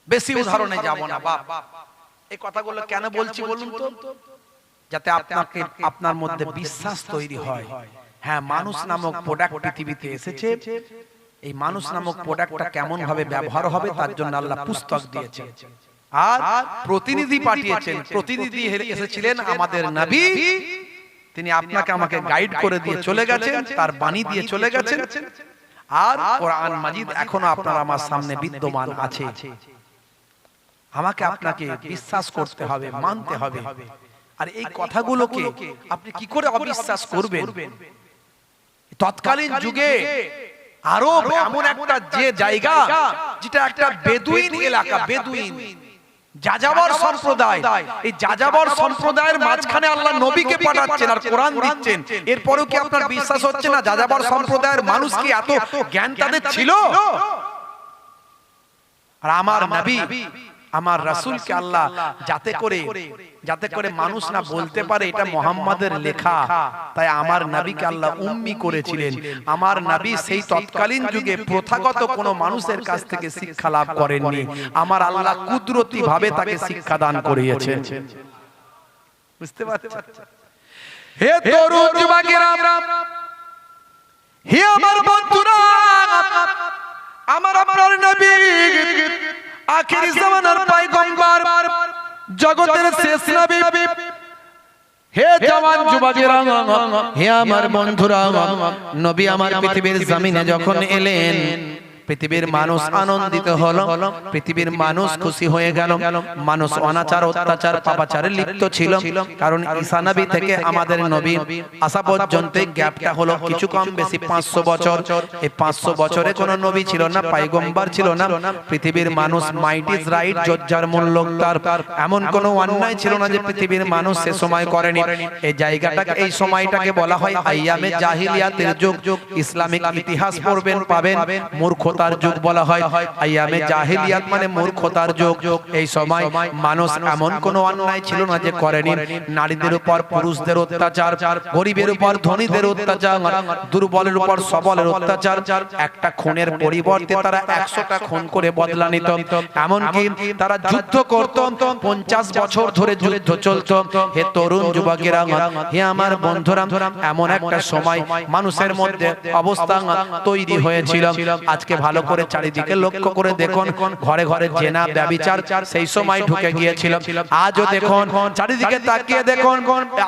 বেশি উদাহরণে যাব না বাপ। এই কথাগুলো কেন বলছি বলুন তো? যাতে আপনাকে, আপনার মধ্যে বিশ্বাস তৈরি হয়। হ্যাঁ, মানুষ নামক প্রোডাক্ট পৃথিবীতে এসেছে, এই মানুষ নামক প্রোডাক্টটা কেমন ভাবে ব্যবহার হবে তার জন্য আল্লাহ পুস্তক দিয়েছেন আর প্রতিনিধি পাঠিয়েছেন। প্রতিনিধি এসেছিলেন আমাদের নবী, তিনি আপনাকে আমাকে গাইড করে দিয়ে চলে গেছেন, তার বাণী দিয়ে চলে গেছেন। আর কোরআন মাজিদ এখনো আপনার আমার সামনে বিদ্যমান আছে। আমাকে আপনাকে বিশ্বাস করতে হবে, মানতে হবে। আর এই কথাগুলোকে আপনি কি করে অবিশ্বাস করবেন? তৎকালীন যুগে আরব এমন একটা যে জায়গা, যেটা একটা বেদুইন এলাকা, বেদুইন যাযাবর সম্প্রদায়। এই যাযাবর সম্প্রদায়ের মাঝখানে আল্লাহ নবীকে পাঠাচ্ছেন আর কোরআন দিচ্ছেন। এরপরেও কি আপনার বিশ্বাস হচ্ছে না যাযাবর সম্প্রদায়ের মানুষ কি এত জ্ঞান তাদের ছিল? আর আমার নবী, আমার রাসূলকে আল্লাহ যাতে করে মানুষ না বলতে পারে এটা মুহাম্মাদের লেখা, তাই আমার নবীকে আল্লাহ উম্মি করেছিলেন। আমার নবী সেই তৎকালীন যুগে প্রথাগত কোনো মানুষের কাছ থেকে শিক্ষা লাভ করেননি। আমার আল্লাহ কুদরতি ভাবে তাকে শিক্ষা দান করিয়েছেন। বুঝতে পারছেন? হে তরুণ যুবকেরা, হে আমার বন্ধুরা, আমার আপনার নবী আখিরি জামানার পয়গম্বর, জগতের শেষ নবী। হে জওয়ান যুবকেরা, হে আমার বন্ধুরা, নবী আমার পৃথিবীর জমিনে যখন এলেন, পৃথিবীর মানুষ আনন্দিত হলো, পৃথিবীর মানুষ খুশি হয়ে গেল। মানুষ অনাচার, অত্যাচার, পাপাচারে লিপ্ত ছিল। কারণ ঈসা নবী থেকে আমাদের নবী আসা পর্যন্ত গ্যাপটা হলো কিছু কম বেশি 500 বছর। এই 500 বছরে কোনো নবী ছিল না, পয়গম্বর ছিল না। পৃথিবীর মানুষ মাইট ইজ রাইট, জজ্জার মূল্য তার, এমন কোনো অন্যায় ছিল না যে পৃথিবীর মানুষ সে সময় করেনি। এই জায়গাটাকে, এই সময়টাকে বলা হয় আইয়ামে জাহিলিয়াতের যুগ। ইসলামিক ইতিহাস পড়বেন পাবেন মূর্খতার যুগ বলা হয়। আইয়ামে জাহিলিয়াত মানে মূর্খতার যুগ। এই সময় মানুষ এমন কোনো অন্যায় ছিল না যে করেনি। নারীদের উপর পুরুষদের অত্যাচার, গরিবের উপর ধনীদের অত্যাচার, দুর্বলের উপর সবলের অত্যাচার। একটা খুনের পরিবর্তে তারা 100টা খুন করে বদলা নিত। এমনকি তারা যুদ্ধ করত, 50 বছর ধরে যুদ্ধ চলত। হে তরুণ যুবকেরা, হে আমার বন্ধুরা, এমন একটা সময় মানুষের মধ্যে অবস্থা তৈরি হয়েছিল। আজকে ভালো করে চারিদিকে লক্ষ্য করে দেখুন, ঘরে ঘরে জেনা ব্যভিচার সেই সময় ঢুকে গিয়েছিল। আজও দেখুন, চারিদিকে তাকিয়ে দেখুন,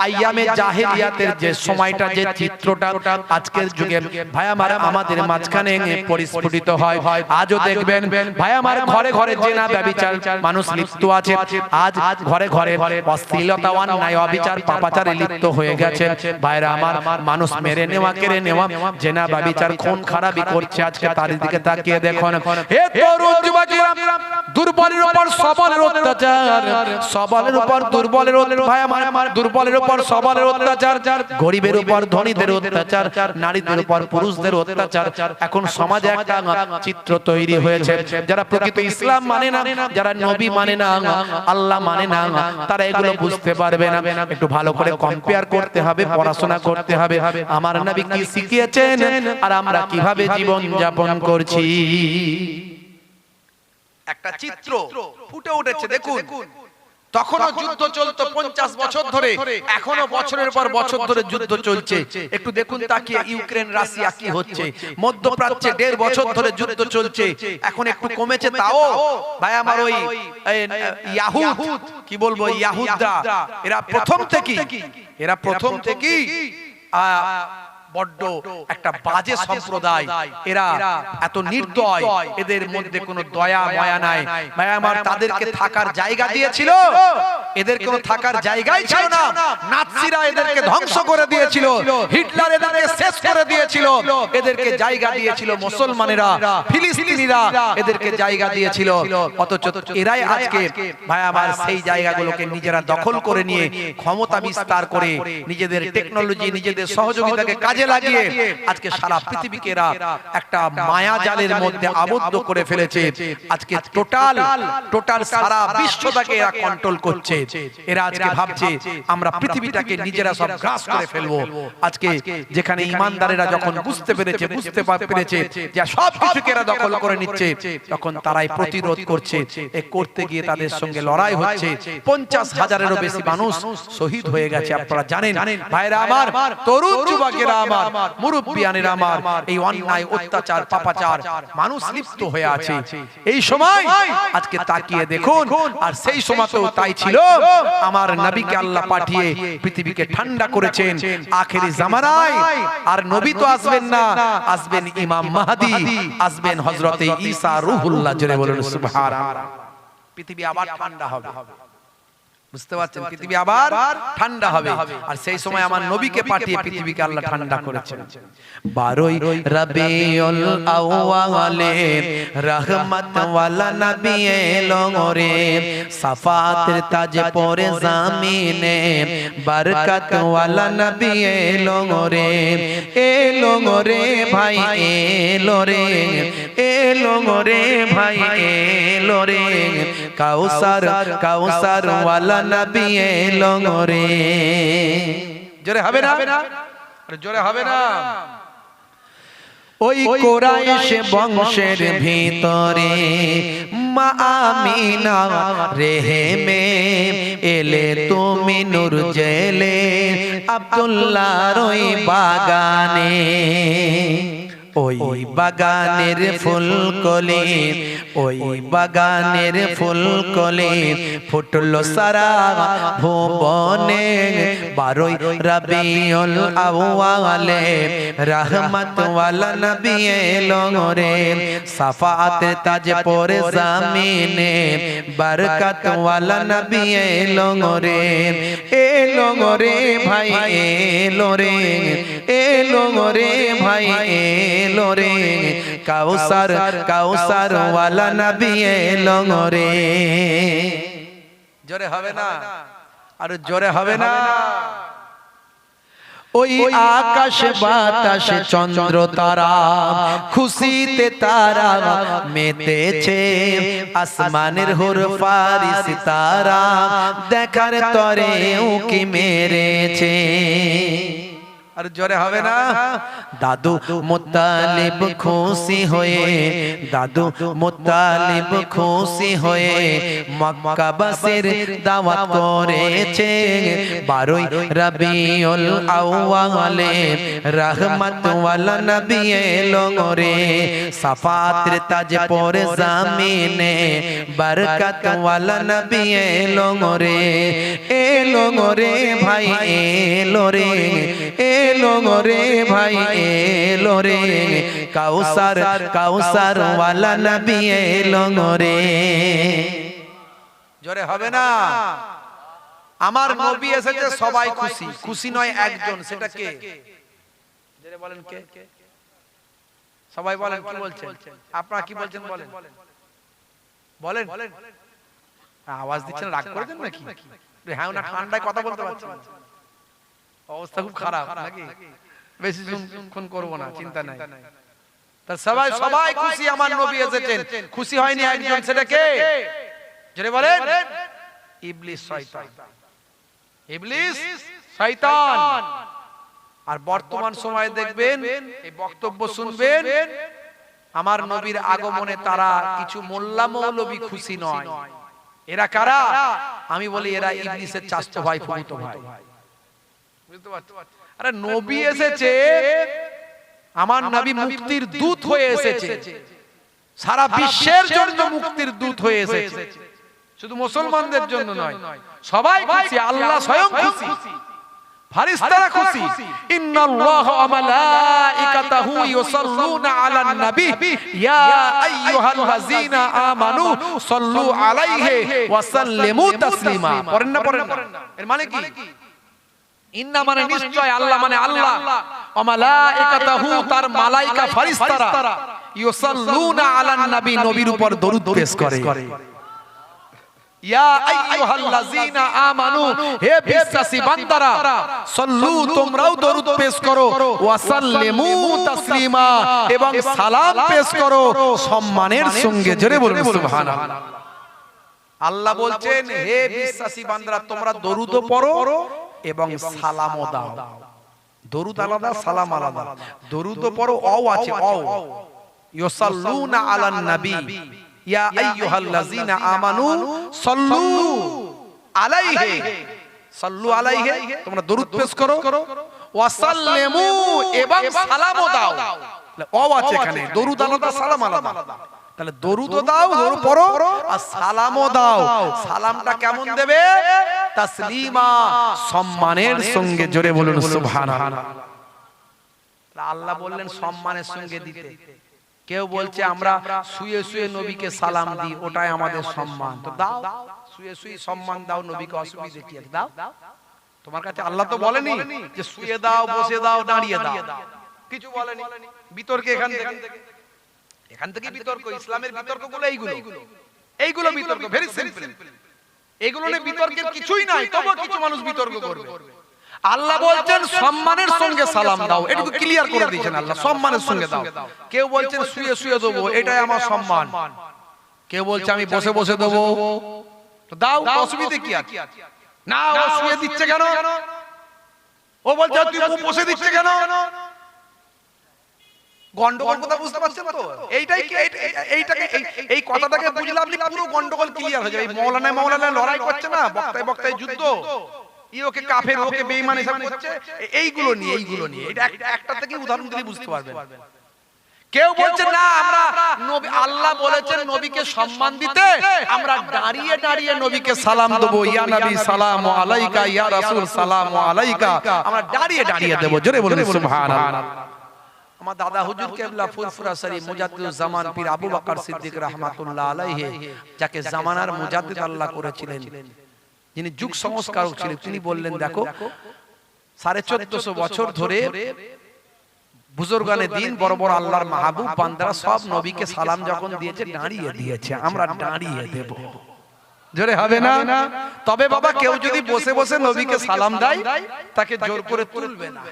আইয়ামে জাহিলিয়াতের যে সময়টা, যে চিত্রটা আজকের যুগে ভাই আমার আমাদের মাঝখানে পরিস্ফুটিত হয়। আজও দেখবেন ভাই আমার ঘরে ঘরে জেনা ব্যভিচার মানুষ লিপ্ত আছে। আজ ঘরে ঘরে অশ্লীলতা, অন্যায়, অবিচার, পাপাচারে লিপ্ত হয়ে গেছে। ভাইরা আমার, মানুষ মেরে নেওয়া, কেড়ে নেওয়া, জেনা ব্যভিচার, খুন খারাপি করছে। আজকে তার দিকে তাকিয়ে দেখুন, হে তরুণ যুবকেরা, দুর্বলের উপর সবলের অত্যাচার, সবলের উপর দুর্বলের, ভাই আমার দুর্বলের উপর সবলের অত্যাচার, গরিবের উপর ধনীদের অত্যাচার, নারীদের উপর পুরুষদের অত্যাচার। এখন সমাজে একটা চিত্র তৈরি হয়েছে। যারা প্রকৃত ইসলাম মানে না, যারা নবী মানে না, আল্লাহ মানে না, তারা এগুলো বুঝতে পারবে না। একটু ভালো করে কম্পেয়ার করতে হবে, পড়াশোনা করতে হবে। আমার নবী কি শিখিয়েছেন আর আমরা কিভাবে জীবন যাপন করছি, একটা চিত্র ফুটে উঠেছে। দেখুন, তখনও যুদ্ধ চলতো 50 বছর ধরে, এখনো বছরের পর বছর ধরে যুদ্ধ চলছে। একটু দেখুন তাকিয়ে ইউক্রেন রাশিয়া কি হচ্ছে, মধ্যপ্রাচ্যে 1.5 বছর ধরে যুদ্ধ চলছে। এখন একটু কমেছে, তাও ভাই আমার ওই ইয়াহুদ, কি বলবো, ইয়াহুদরা এরা প্রথম থেকেই বড্ড একটা বাজে সম্প্রদায়। এরা এত নির্দয়, এদের মধ্যে কোনো দয়া মায়া নাই। ভাই আমার, তাদেরকে থাকার জায়গা দিয়েছিল, এদের কোনো থাকার জায়গাই ছিল না। নাৎসিরা এদেরকে ধ্বংস করে দিয়েছিল, হিটলার এদেরকে শেষ করে দিয়েছিল। এদেরকে জায়গা দিয়েছিল মুসলমানেরা, ফিলিস্তিনিরা এদেরকে জায়গা দিয়েছিল। অথচ এরাই আজকে ভাই আমার সেই জায়গাগুলোকে নিজেরা দখল করে নিয়ে ক্ষমতা বিস্তার করে নিজেদের টেকনোলজি, নিজেদের সহযোগিতাকে কাজে লাগিয়ে আজকে সারা পৃথিবীকে এরা একটা মায়া জালের মধ্যে আবদ্ধ করে ফেলেছে। আজকে টোটাল সারা বিশ্বটাকে এরা কন্ট্রোল করছে। এরা আজকে ভাবছে আমরা পৃথিবীটাকে নিজেরা সব গ্রাস করে ফেলবো। আজকে যেখানে ইমানদারেরা যখন বুঝতে পেরেছে যে সব কিছুকে এরা দখল করে নিচ্ছে, তখন তারাই প্রতিরোধ করছে। করতে গিয়ে তাদের সঙ্গে লড়াই হচ্ছে। 50,000-এরও বেশি মানুষ শহীদ হয়ে গেছে। আপনারা জানেন ভাইরা আমার, তরুণ যুবকেরা আমার, মুরব্বিয়ানেরা আমার, এই অন্যায়, অত্যাচার, পাপাচার মানুষ লিপ্ত হয়ে আছে। এই সময় আজকে তাকিয়ে দেখুন, আর সেই সময়তেও তাই ছিল। আমার নবীকে আল্লাহ পাঠিয়ে পৃথিবীকে ঠান্ডা করেছেন। আখেরি জামানায় আর নবী তো আসবেন না, আসবেন ইমাম মাহদি, আসবেন হযরতে ঈসা রূহুল্লাহ। জোরে বলুন সুবহানাল্লাহ। পৃথিবী আবার ঠান্ডা হবে, বুঝতে পারছেন? পৃথিবী আবার ঠান্ডা হবে, আর সেই সময় আমার নবীকে পাঠিয়ে পৃথিবীকে আল্লাহ ঠান্ডা করেছেন। 12 রবিউল আউয়ালে রহমত ওয়ালা নবী এলো রে, সাফাতের তাজ পরে জামিনে বরকত ওয়ালা নবী এলো রে ভাই, এলো রে ভাই, এলো রে কাউসার ওয়ালা নবী এলো রে। জোরে হবে না? জোরে হবে না? ওই কুরাইশ বংশের ভিতরে মা আমিনা রেহেমে এলে তুমি নূর জেলে আব্দুল্লাহর ওই বাগানে। ওই বাগানের ফুলকলি, ওই বাগানের ফুলকলি ফুটলো সারা ভুবনে। 12 রবিউল আউয়ালে রহমত ওয়ালা নবী এলো রে, সাফাত তাজ পরে জামিনে বরকত ওয়ালা নবী এলো রে ভাই, এলো রে ভাই, এলো রে কাউসার ওয়ালা নবী এলো রে। জোরে হবে না? আর জোরে হবে না? ওই আকাশ বাতাস চন্দ্র তারা খুশিতে তারা মেতেছে, আসমানের হুর ফারিস তারা দেখার তরে উকি মেরেছে। আর জোরে হবে না? দাদু মুত্তালিব খুশি হয়ে, দাদু মুত্তালিব খুশি হয়ে মক্কাবাসীর দাওয়াত করেছে। 12 রবিউল আউয়ালে রহমত ওয়ালা নবী এলো রে, সাফাতের তাজ পরে জামিনে বরকত ওয়ালা নবী এলো রে ভাই, এলো রে ভাই, এলো রে কাউসার ওয়ালা নবী এলো রে। জোরে হবে না? আমার নবী এসেছে, সবাই খুশি। খুশি নয় একজন, সেটা কে? জোরে বলেন কে? সবাই বলেন, কি বলছেন আপনারা? কি বলছেন বলেন বলেন। আওয়াজ দিচ্ছেন, রাগ করে দেন নাকি? হ্যাঁ না, ঠান্ডায় কথা বলতে পারছেন, অবস্থা খুব খারাপ নাকি? বেশি ফোন করবো না, চিন্তা নাই। তা সবাই খুশি, আমার নবী এসেছেন। খুশি হয়নি একজন, সেটা কে? জোরে বলেন। ইবলিস, শয়তান। ইবলিস, শয়তান। আর বর্তমান সময়ে দেখবেন, এই বক্তব্য শুনবেন, আমার নবীর আগমনে তারা কিছু মোল্লা মৌলবী খুশি নয়। এরা কারা? আমি বলি এরা ইবলিসের চাচতো ভাই, ফুফুতো ভাই। বুঝতে পারছো? আরে নবী এসেছে, আমার নবী মুক্তির দূত হয়ে এসেছে, সারা বিশ্বের জন্য মুক্তির দূত হয়ে এসেছে, শুধু মুসলমানদের জন্য নয়। সবাই খুশি, আল্লাহ স্বয়ং খুশি, ফারিস্তারা খুশি। ইন্নাল্লাহা ওয়া মালাইকাতাহু ইউসাল্লুনা আলান নবী ইয়া আইয়ুহাল্লাযীনা আমানু সাল্লু আলাইহি ওয়া সাল্লিমু তাসলিমা। পড়েন না? পড়েন না? এর মানে কি? ইন্না মানে নিশ্চয়, আল্লাহ মানে আল্লাহ, ওয়া মালাইকাতাহু তার মালাইকা ফারিস্তারা, ইউসাল্লুনা আলান নবী নবীর উপর দরুদ পেশ করে। ইয়া আইয়ুহাল্লাযীনা আমানু, হে বিশ্বাসী বান্দারা, সাল্লু তোমরাও দরুদ পেশ করো, ওয়া সাল্লিমু তাসলিমা এবং সালাম পেশ করো সম্মানের সঙ্গে। জোরে বলুন সুবহানাল্লাহ। আল্লাহ বলছেন, হে বিশ্বাসী বান্দারা, তোমরা দরুদও পড়ো এবং সালামও দাও। দরুদ আলাদা, সালাম আলাদা। দরুদও পড়ো, অও আছে, অও। ইউসাল্লুনা আলান নবী ইয়া আইয়ুহাল্লাযীনা আমানু সাল্লু আলাইহি, সাল্লু আলাইহি তোমরা দরুদ পেশ করো, ওয়া সাল্লিমু এবং সালামও দাও। ও আছে এখানে, দরুদ আলাদা, সালাম আলাদা। তাহলে দরুদও দাও, দরুদ পড়ো, আর সালামও দাও। সালামটা কেমন দেবে? তাসলিমা, সম্মানের সঙ্গে। জোরে বলুন সুবহানাল্লাহ। আল্লাহ বললেন সম্মানের সঙ্গে দিতে। কেউ বলছে আমরা শুয়ে শুয়ে নবীকে সালাম দিই, ওটাই আমাদের সম্মান। তো দাও, শুয়ে শুয়ে সম্মান দাও নবীকে, অসুবিধা কি আছে? দাও। তোমার কাছে আল্লাহ তো বলেনি যে শুয়ে দাও, বসে দাও, দাঁড়িয়ে দাও, কিছু বলেনি। বিতর্ক এখান থেকে বিতর্ক, ইসলামের বিতর্কগুলো এইগুলো বিতর্ক, ভেরি সিম্পল। এইগুলো নিয়ে বিতর্কের কিছুই নাই, তবুও কিছু মানুষ বিতর্ক করবে। আল্লাহ বলছেন সম্মানের সঙ্গে সালাম দাও, এটুকু ক্লিয়ার করে দিয়েছেন আল্লাহ, সম্মানের সঙ্গে দাও। কেউ বলছেন শুয়ে শুয়ে দেবো, এটাই আমার সম্মান। কেউ বলছে আমি বসে বসে দেবো, তো দাও, অসুবিধা কি আছে? না, ও শুয়ে দিচ্ছে কেন? ও বলছে তুই বসে দিচ্ছে কেন? গন্ডগোল কথা বুঝতে পারছেন তো? এই কথাটাকে বুঝলে আপনি পুরো গন্ডগোল ক্লিয়ার হয়ে যাবে। মৌলানা লড়াই করছে না, বক্তায় বক্তায় যুদ্ধ, ওকে কাফের, ওকে বেঈমান এসব করছে, এইগুলো নিয়ে এটা একটা থেকে উদাহরণ দিলে বুঝতে পারবেন। কেউ বলছে না, আমরা নবী, আল্লাহ বলেছেন নবীকে সম্মান দিতে, আমরা দাঁড়িয়ে দাঁড়িয়ে নবীকে সালাম দেব। ইয়া নবী সালামু আলাইকা, ইয়া রাসূল সালামু আলাইকা, আমরা দাঁড়িয়ে দাঁড়িয়ে দেব। জোরে বলুন সুবহানাল্লাহ। আমার দাদা হুজুর কেবলা ফুরফুরা শরীফ মুজাদ্দিদুজ জামান পীর আবু বকর সিদ্দিক রাহমাতুল্লাহ আলাইহি, যাকে জামানার মুজাদ্দিদ আল্লাহ করেছিলেন, যিনি যুগ সংস্কারক ছিলেন, তিনি বললেন দেখো 1450 বছর ধরে বুজুর্গানে দিন, বড় বড় আল্লাহর মাহবুব বান্দারা সব নবীকে সালাম যখন দিয়েছে, দাঁড়িয়ে দিয়েছে, আমরা দাঁড়িয়ে দেব। জোরে হবে না? তবে বাবা, কেউ যদি বসে বসে নবীকে সালাম দেয়, তাকে জোর করে তুলবে না।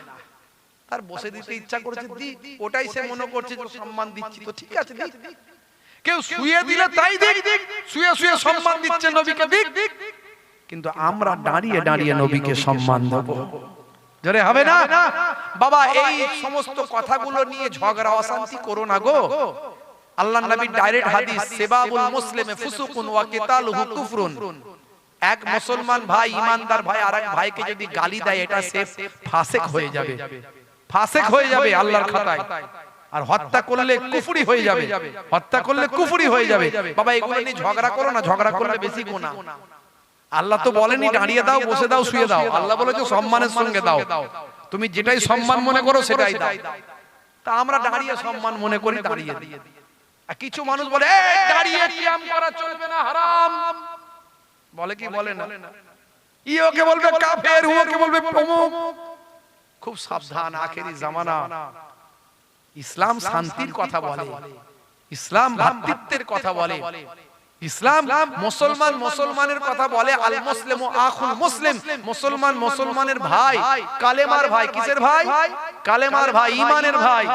তার বসে দিতে ইচ্ছা করেছে দি, ওটাই সে মনে করছে যে সম্মান দিচ্ছি, তো ঠিক আছে দিক। কেউ শুয়ে দিলে তাই দিক, শুয়ে শুয়ে সম্মান দিচ্ছে নবীকে দিক, কিন্তু আমরা দাঁড়িয়ে দাঁড়িয়ে নবীকে সম্মান দেব। জোরে হবে না? বাবা, এই সমস্ত কথাগুলো নিয়ে ঝগড়া অশান্তি করো না গো। আল্লাহর নবীর ডাইরেক্ট হাদিস, সিবাবুল মুসলিমে ফুসুকুন ওয়া কিতালুহু কুফরুন। এক মুসলমান ভাই, ঈমানদার ভাই, আরেক ভাইকে যদি গালি দেয়, এটা সে ফাসিক হয়ে যাবে, ফাসিক হয়ে যাবে আল্লাহর খাতায়। আর হত্যা করলে কুফরি হয়ে যাবে, হত্যা করলে কুফরি হয়ে যাবে। বাবা, এগুলো নিয়ে ঝগড়া করো না, ঝগড়া করলে বেশি গুনাহ। আল্লাহ তো বলেনি দাঁড়িয়ে দাও, বসে দাও, শুয়ে দাও। আল্লাহ বলেছে সম্মানের সঙ্গে দাও, তুমি যেটাই সম্মান মনে করো সেটাই দাও। তা আমরা দাঁড়িয়ে সম্মান মনে করি, দাঁড়িয়ে দিই। আর কিছু মানুষ বলে দাঁড়িয়ে কিয়াম করা চলবে না, হারাম। বলে কি বলে না? ওকে বলবে কাফের, ওকে বলবে অমুক। খুব সাবধান, আখেরি জামানা। ইসলাম শান্তির কথা বলে, ইসলাম ভ্রাতৃত্বের কথা বলে, ইসলাম মুসলমান মুসলমানের কথা বলে। আল মুসলিমু আখুল মুসলিম, মুসলমান মুসলমানের ভাই, কালেমার ভাই। কিসের ভাই? কালেমার ভাই, ঈমানের ভাই।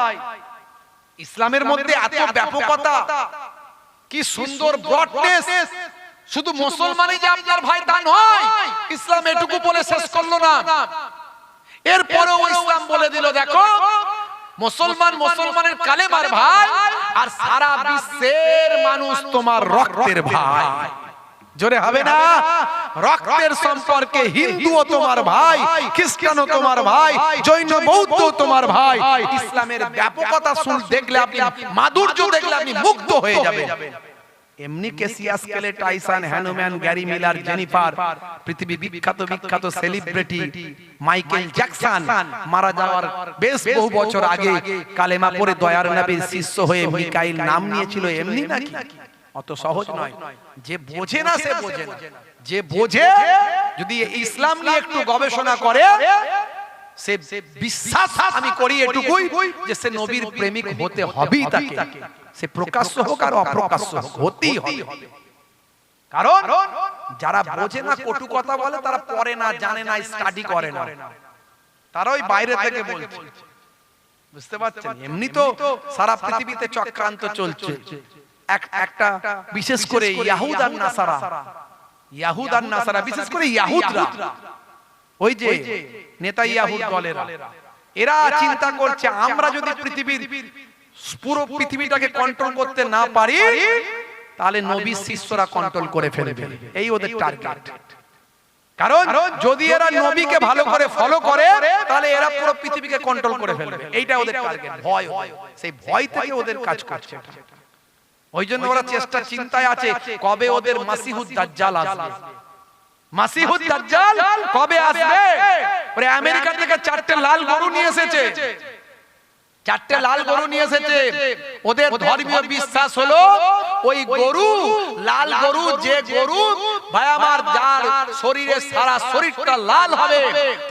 ইসলামের মধ্যে এত ব্যাপকতা, কি সুন্দর ব্রডনেস। শুধু মুসলমানই যে আপনার ভাই তা নয়, ইসলাম এটুকু বলে শেষ করলো না। এরপরেও ইসলাম বলে দিল দেখো, মুসলমান মুসলমানের কালেমার ভাই, আর সারা বিশ্বের মানুষ তোমার রক্তের ভাই। জোরে হবে না? রক্তের সম্পর্কে হিন্দুও তোমার ভাই, খ্রিস্টানও তোমার ভাই, জৈন বৌদ্ধ তোমার ভাই। ইসলামের ব্যাপকতা দেখলে আপনি, মাধুর্য দেখলে আপনি মুগ্ধ হয়ে যাবেন। এমনি কেসিয়াস কেলে, Tyson, Hanuman, Gary Miller, Jennifer, পৃথিবী বিখ্যাত বিখ্যাত সেলিব্রিটি মাইকেল জ্যাকসন মারা যাওয়ার বেশ বহু বছর আগে কালেমা পড়ে দয়ার নবীর শিষ্য হয়ে মিকাইল নাম নিয়েছিল। এমনি নাকি? অত সহজ নয়। যে বোঝে না সে বোঝে না। যে বোঝে যদি ইসলাম নিয়ে একটু গবেষণা করে, সে বিশ্বাস আমি করি এটুকুই যে সে নবীর প্রেমিক হতে হবেই তাকে। সে প্রকাশ্য হোক আর অপ্রকাশ্য হোক, হতেই হবে। কারণ যারা বোঝে না, কটু কথা বলে, তারা পড়ে না, জানে না, স্টাডি করে না, তারা ওই বাইরে থেকে বলছে। বুঝতে পারছেন? এমনি তো সারা পৃথিবীতে চক্রান্ত চলছে। একটা বিশেষ করে ইয়াহুদ আর নাসারা, ইয়াহুদ আর নাসারা, বিশেষ করে ইয়াহুদরা, ওই যে নেতা ইয়াহুদ দলেরা, এরা চিন্তা করছে আমরা যদি পৃথিবীর পুরো পৃথিবীটাকে কন্ট্রোল করতে না পারি, তাহলে নবীর শিষ্যরা কন্ট্রোল করে ফেলবে। এই ওদের টার্গেট। কারণ যদি এরা নবীকে ভালো করে ফলো করে, তাহলে এরা পুরো পৃথিবীকে কন্ট্রোল করে ফেলবে। এইটা ওদের টার্গেট। ভয়, সেই ভয় থেকে ওদের কাজ করছে। ওই জন্য ওরা চেষ্টা চিন্তায় আছে কবে ওদের মাসিহুদ দাজ্জাল আসবে। মাসিহুদ দাজ্জাল কবে আসবে? ওরে আমেরিকা থেকে 4টে লাল গরু নিয়ে এসেছে, 4টে লাল গরু নিয়ে এসেছে। ওদের ধর্মীয় বিশ্বাস হলো ওই গরু, লাল গরু, যে গরু ভাই আমার যার শরীরে সারা শরীরটা লাল হবে,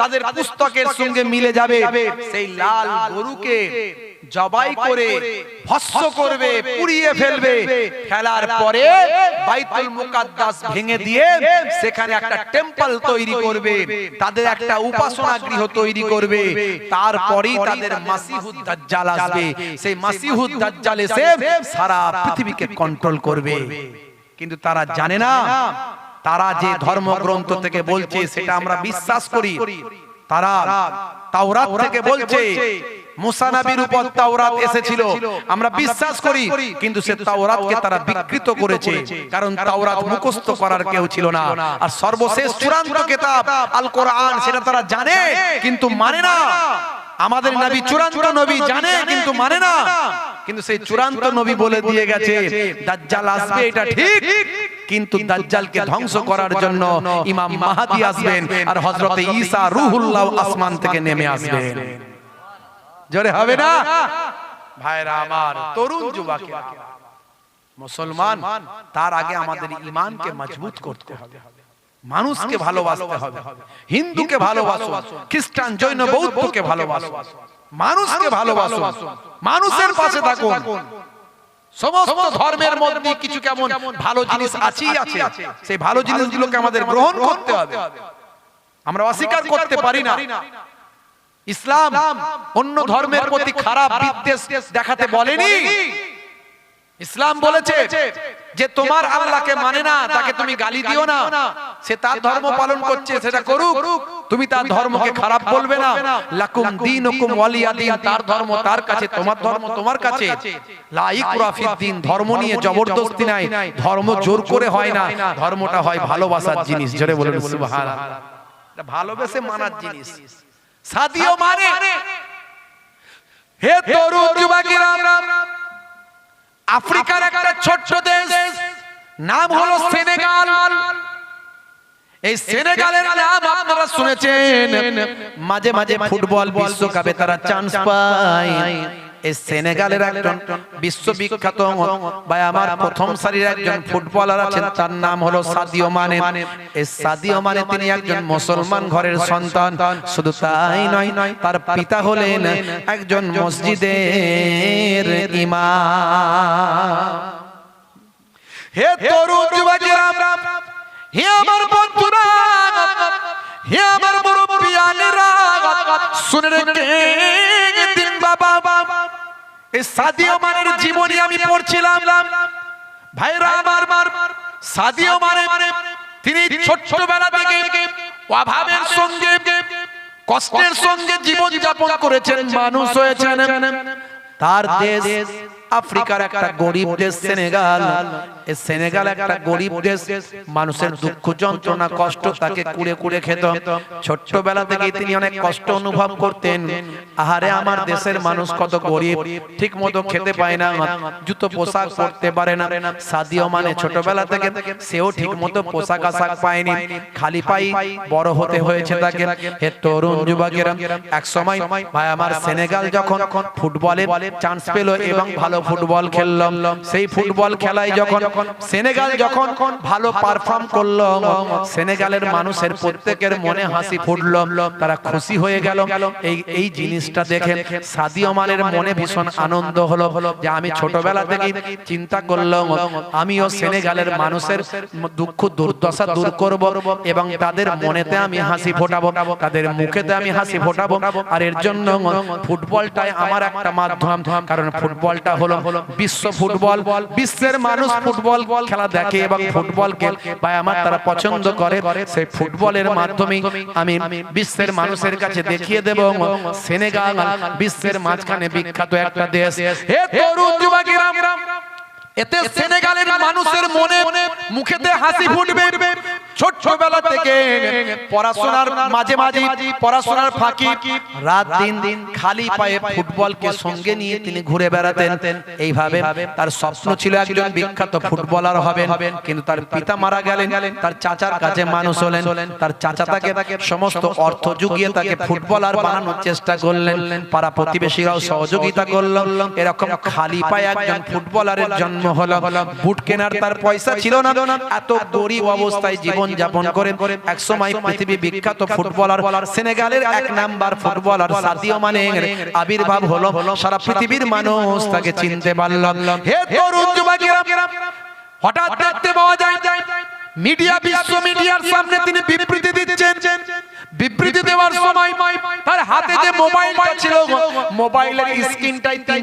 তাদের পুস্তকের সঙ্গে মিলে যাবে, সেই লাল গরুকে জবাই করে ভস্ম করবে, পুড়িয়ে ফেলবে। ফেলার পরে বাইতুল মুকাদ্দাস ভেঙে দিয়ে সেখানে একটা টেম্পল তৈরি করবে, তাদের একটা উপাসনা গৃহ তৈরি করবে। তারপরেই তাদের মাসিহুদ দাজ্জাল আসবে। সেই মাসিহুদ দাজ্জাল এসে সারা পৃথিবীকে কন্ট্রোল করবে। কিন্তু তারা জানে না, তারা যে ধর্মগ্রন্থ থেকে বলছে সেটা আমরা বিশ্বাস করি। তারা তাওরাত থেকে বলছে মুসা নবীর উপর তাওরাত এসেছিল, আমরা বিশ্বাস করি। কিন্তু সে তাওরাতকে তারা বিকৃত করেছে, কারণ তাওরাত মুখস্থ করার কেউ ছিল না। আর সর্বশেষ চূড়ান্ত কিতাব আল কোরআন, সেটা তারা জানে কিন্তু মানে না। আমাদের নবী চূড়ান্ত নবী, জানে কিন্তু মানে না। কিন্তু সেই চূড়ান্ত নবী বলে দিয়ে গেছে দাজ্জাল আসবে, এটা ঠিক। কিন্তু দাজ্জালকে ধ্বংস করার জন্য ইমাম মাহদী আসবেন, আর হযরত ঈসা রূহুল্লাহ আসমান থেকে নেমে আসবেন। জোরে হবে না? ভাইরা আমার, তরুণ যুবকেরা, মুসলমান, তার আগে আমাদের ঈমানকে মজবুত করতে হবে, মানুষকে ভালোবাসতে হবে। হিন্দুকে ভালোবাসো, খ্রিস্টান, জৈন, বৌদ্ধকে ভালোবাসো, মানুষকে ভালোবাসো, মানুষের পাশে থাকুন। সমস্ত ধর্মের মধ্যে কিছু কেমন ভালো জিনিস আছেই আছে, সেই ভালো জিনিসগুলোকে আমাদের গ্রহণ করতে হবে। আমরা অস্বীকার করতে পারি না। ইসলাম অন্য ধর্মের প্রতি খারাপ বিদ্বেষ দেখাতে বলেনি। ইসলাম বলেছে যে তোমার আল্লাহকে মানে না, তাকে তুমি গালি দিও না, সে তার ধর্ম পালন করছে, সেটা করুক, তুমি তার ধর্মকে খারাপ বলবে না। লাকুম দীনুকুম ওয়ালিয়া দীন, তার ধর্ম তার কাছে, তোমার ধর্ম তোমার কাছে। লা ইকরা ফিদ দীন, ধর্ম নিয়ে জবরদস্তি নাই, ধর্ম জোর করে হয় না, ধর্মটা হয় ভালোবাসার জিনিস। জোরে বলেন সুবহানাল্লাহ। এটা ভালোবেসে মানার জিনিস। সাদিও মানে, হে তরুণ যুবকেরা, আফ্রিকার একটা ছোট্ট দেশ, নাম হলো সেনেগাল। এই সেনেগালের নাম আপনারা শুনেছেন, মাঝে মাঝে ফুটবল বিশ্বকাপে তারা চান্স পায়। এই সেনেগালের একজন বিশ্ববিখ্যাত ভাই আমার প্রথম সারির একজন ফুটবলার আছেন, তার নাম হলো সাদিও মানে। এই সাদিও মানে তিনি একজন মুসলমান ঘরের সন্তান। শুধু তাই নয়, তার পিতা হলেন একজন মসজিদের ইমাম। হে তরুণ যুবকেরা, হে আমার বন্ধুরা, হে আমার মুরব্বিয়ানেরা, শুনে রেখে বাবা, এই সাদিও মানের জীবনী আমি পড়ছিলাম। ভাইরা আমার, সাদিও মানে তিনি ছোট্টবেলা থেকে অভাবের সঙ্গে, কষ্টের সঙ্গে জীবন যাপন করেছেন, মানুষ হয়েছেন। তার দেশ আফ্রিকার একটা গরিব দেশ সেনেগাল, এই সেনেগাল একটা গরিব দেশ, মানুষের দুঃখ যন্ত্রণা কষ্ট তাকে কুড়ে কুড়ে খেত। ছোট্টবেলা থেকে তিনি অনেক কষ্ট অনুভব করতেন। আহারে আমার দেশের মানুষ কত গরিব, ঠিক মতো খেতে পায় না, জুতো পোশাক পরতে পারে না। সাদিও মানে ছোটবেলা থেকে সেও ঠিক মতো পোশাক আশাক পায়নি, খালি পাই বড় হতে হয়েছে তাকে। হে তরুণ যুবকেরা, এক সময় ভাই আমার সেনেগাল যখন ফুটবলে চান্স পেল এবং ভালো ফুটবল খেললো, সেই ফুটবল খেলায় যখন সেনেগাল যখন ভালো পারফর্ম করলো, সেনেগালের মানুষের প্রত্যেকের মনে হাসি ফুটলো, তারা খুশি হয়ে গেল। এই জিনিসটা দেখে সাদিও মানের মনে ভীষণ আনন্দ হলো যে আমি ছোটবেলা থেকে চিন্তা করলাম আমিও সেনেগালের মানুষের দুঃখ দুর্দশা দূর করব এবং তাদের মনেতে আমি হাসি ফোটাবো, তাদের মুখেতে আমি হাসি ফোটাবো। আর এর জন্য ফুটবলটাই আমার একটা মাধ্যম, কারণ ফুটবলটা হলো বিশ্ব ফুটবল, বিশ্বের মানুষ ফুটবল খেলা দেখে এবং ফুটবলকে ভাই আমার তারা পছন্দ করে। সেই ফুটবলের মাধ্যমে আমি বিশ্বের মানুষের কাছে দেখিয়ে দেব সেনেগাল বিশ্বের মাঝখানে বিখ্যাত একটা দেশ। হে তরুণ যুবকেরা, এতে সেনেগালের মানুষের মনে মুখেতে হাসি ফুটবে। ছোটবেলা থেকে পড়াশোনার মাঝে মাঝে পড়াশোনার ফাঁকি রাত দিন খালি পায়ে ফুটবলকে সঙ্গে নিয়ে তিনি ঘুরে বেড়াতেন। এইভাবে তার স্বপ্ন ছিল একজন বিখ্যাত ফুটবলার হবেন, কিন্তু তার পিতা মারা গেলেন। তার চাচার কাছে মানুষ হলেন, তার চাচা তাকে সমস্ত অর্থ জুগিয়ে তাকে ফুটবলার বানানোর চেষ্টা করলেন, পাড়া প্রতিবেশীরাও সহযোগিতা করল। এরকম খালি পায়ে একজন ফুটবলারের জন্ম হলো। বুট কেনার তার পয়সা ছিল না, এত গরিব অবস্থায় জীবন যাপন করে এক সময় পৃথিবী বিখ্যাত ফুটবলার সেনেগালের এক নাম্বার ফুটবলার সাদিও মানের আবির্ভাব হলো। সারা পৃথিবীর মানুষ তাকে চিনতে পারল। হে তরুণ যুবকেরা, হঠাৎ দেখতে পাওয়া যায় মিডিয়া, বিশ্ব মিডিয়ার সামনে তিনি বিবৃতি দিচ্ছেন। বিবৃতি দেওয়ার সময় তার হাতে যে মোবাইলটা ছিল, মোবাইলের স্ক্রিনটাই তিন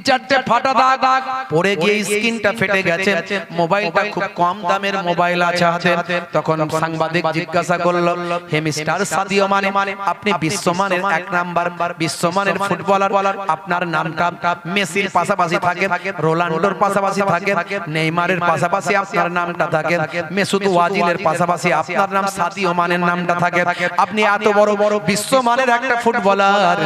চারটে ফাটা দাগ পড়ে গিয়ে স্ক্রিনটা ফেটে গেছে। মোবাইলটা খুব কম দামের মোবাইল আছে হাতে। তখন সাংবাদিক জিজ্ঞাসা করলো, হে মিস্টার সাদিও মানে, আপনি বিশ্বমানের এক নাম্বার বিশ্বমানের ফুটবলার, আপনার নামটা মেসির পাশাপাশি থাকে, রোনাল্ডোর পাশাপাশি থাকে, নেইমারের পাশাপাশি আপনার নামটা থাকে, মেসুত ওয়াজিলের পাশাপাশি আপনার নাম সাদিও মানের নামটা থাকে। আপনি এত বড় বড় বিশ্বমানের একটা ফুটবলার,